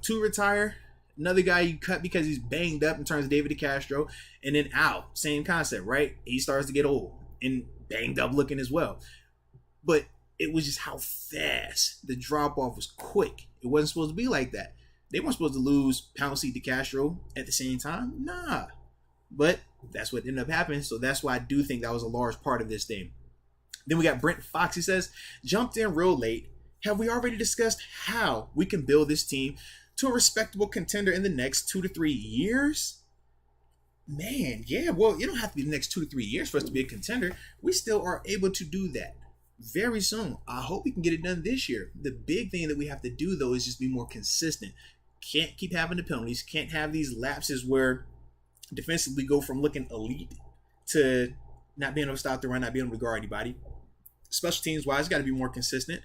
two retire, another guy you cut because he's banged up in terms of David DeCastro, and then Al, same concept, right? He starts to get old and banged up looking as well. But it was just how fast the drop off was quick. It wasn't supposed to be like that. They weren't supposed to lose Pouncey DeCastro at the same time. Nah. But that's what ended up happening. So that's why I do think that was a large part of this thing. Then we got Brent Fox. He says, jumped in real late. Have we already discussed how we can build this team to a respectable contender in the next 2 to 3 years? Man, yeah. Well, it don't have to be the next 2 to 3 years for us to be a contender. We still are able to do that very soon. I hope we can get it done this year. The big thing that we have to do, though, is just be more consistent. Can't keep having the penalties. Can't have these lapses where defensively go from looking elite to not being able to stop the run, not being able to guard anybody. Special teams wise, got to be more consistent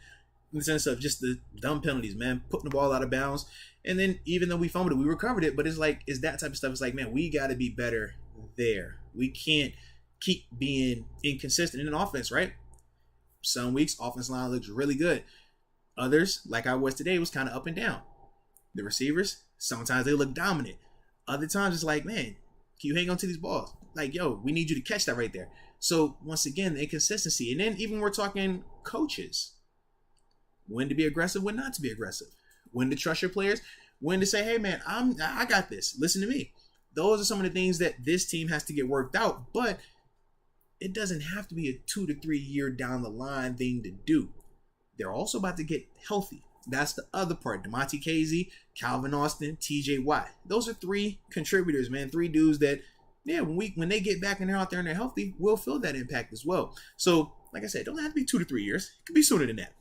in the sense of just the dumb penalties, man, putting the ball out of bounds. And then even though we fumbled it, we recovered it. But it's that type of stuff. It's like, man, we got to be better there. We can't keep being inconsistent in an offense, right? Some weeks, offensive line looks really good. Others, like I was today, was kind of up and down. The receivers, sometimes they look dominant. Other times, it's like, man, can you hang on to these balls? Like, yo, we need you to catch that right there. So, once again, the inconsistency. And then even we're talking coaches. When to be aggressive, when not to be aggressive. When to trust your players. When to say, hey, man, I got this. Listen to me. Those are some of the things that this team has to get worked out. But it doesn't have to be a 2 to 3 year down the line thing to do. They're also about to get healthy. That's the other part. DeMonte Casey, Calvin Austin, TJ Watt. Those are 3 contributors, man. 3 dudes that, yeah, when they get back and they're out there and they're healthy, we'll feel that impact as well. So, like I said, it don't have to be 2 to 3 years. It could be sooner than that.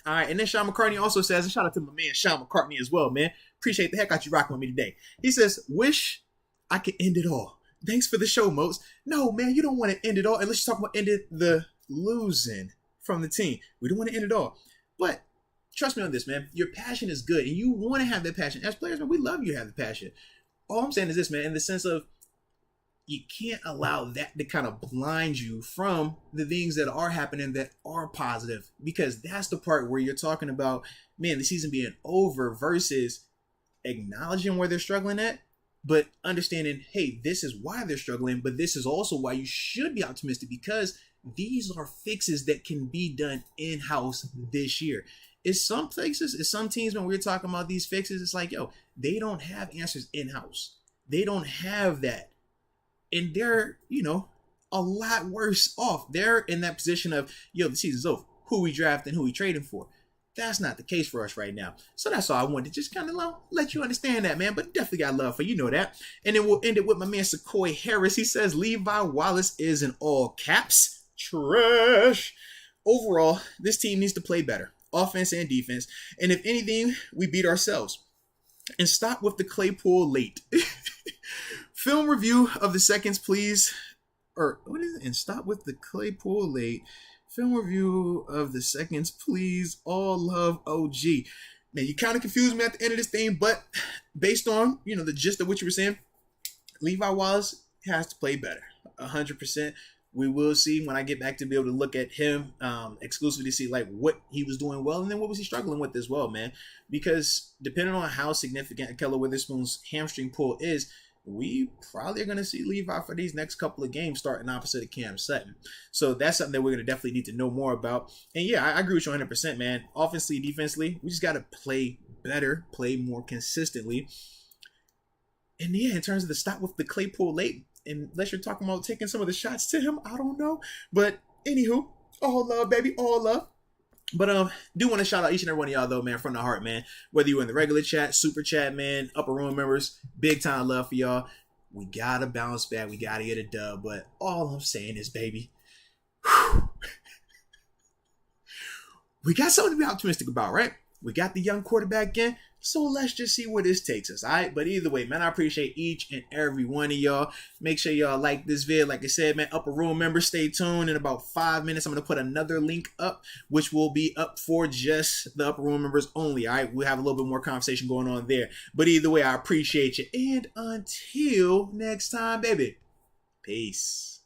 All right, and then Sean McCartney also says, and shout out to my man Sean McCartney as well, man. Appreciate the heck out you rocking with me today. He says, wish I could end it all. Thanks for the show, Moats. No, man, you don't want to end it all unless you're talking about ending the losing from the team. We don't want to end it all. But trust me on this, man. Your passion is good, and you want to have that passion. As players, man, we love you to have the passion. All I'm saying is this, man, in the sense of you can't allow that to kind of blind you from the things that are happening that are positive, because that's the part where you're talking about, man, the season being over versus acknowledging where they're struggling at, but understanding, hey, this is why they're struggling, but this is also why you should be optimistic, because these are fixes that can be done in-house this year. It's some places, it's some teams, when we're talking about these fixes, it's like, yo, they don't have answers in-house. They don't have that. And they're, a lot worse off. They're in that position of, yo, the season's over. Who we drafting, who we trading for. That's not the case for us right now. So that's all I wanted to just kind of let you understand that, man. But definitely got love for you, know that. And then we'll end it with my man Sequoia Harris. He says Levi Wallace is in all caps trash. Overall, this team needs to play better, offense and defense. And if anything, we beat ourselves. And stop with the Claypool late. Film review of the seconds, please. Or what is it? And stop with the Claypool late. Film review of the seconds, please. All love, OG. Now, you kind of confused me at the end of this thing, but based on, the gist of what you were saying, Levi Wallace has to play better. 100%. We will see when I get back to be able to look at him exclusively to see like what he was doing well and then what was he struggling with as well, man. Because depending on how significant Keller Witherspoon's hamstring pull is, we probably are going to see Levi for these next couple of games starting opposite of Cam Sutton. So that's something that we're going to definitely need to know more about. And yeah, I agree with you 100%, man. Offensively, defensively, we just got to play better, play more consistently. And yeah, in terms of the stop with the Claypool late, unless you're talking about taking some of the shots to him, I don't know. But anywho, all love, baby, all love. But do want to shout out each and every one of y'all though, man, from the heart, man. Whether you're in the regular chat, super chat, man, upper room members, big time love for y'all. We gotta bounce back. We gotta get a dub. But all I'm saying is, baby, we got something to be optimistic about, right? We got the young quarterback in. So let's just see where this takes us, all right? But either way, man, I appreciate each and every one of y'all. Make sure y'all like this vid. Like I said, man, upper room members, stay tuned. In about 5 minutes, I'm going to put another link up, which will be up for just the upper room members only, all right? We'll have a little bit more conversation going on there. But either way, I appreciate you. And until next time, baby, peace.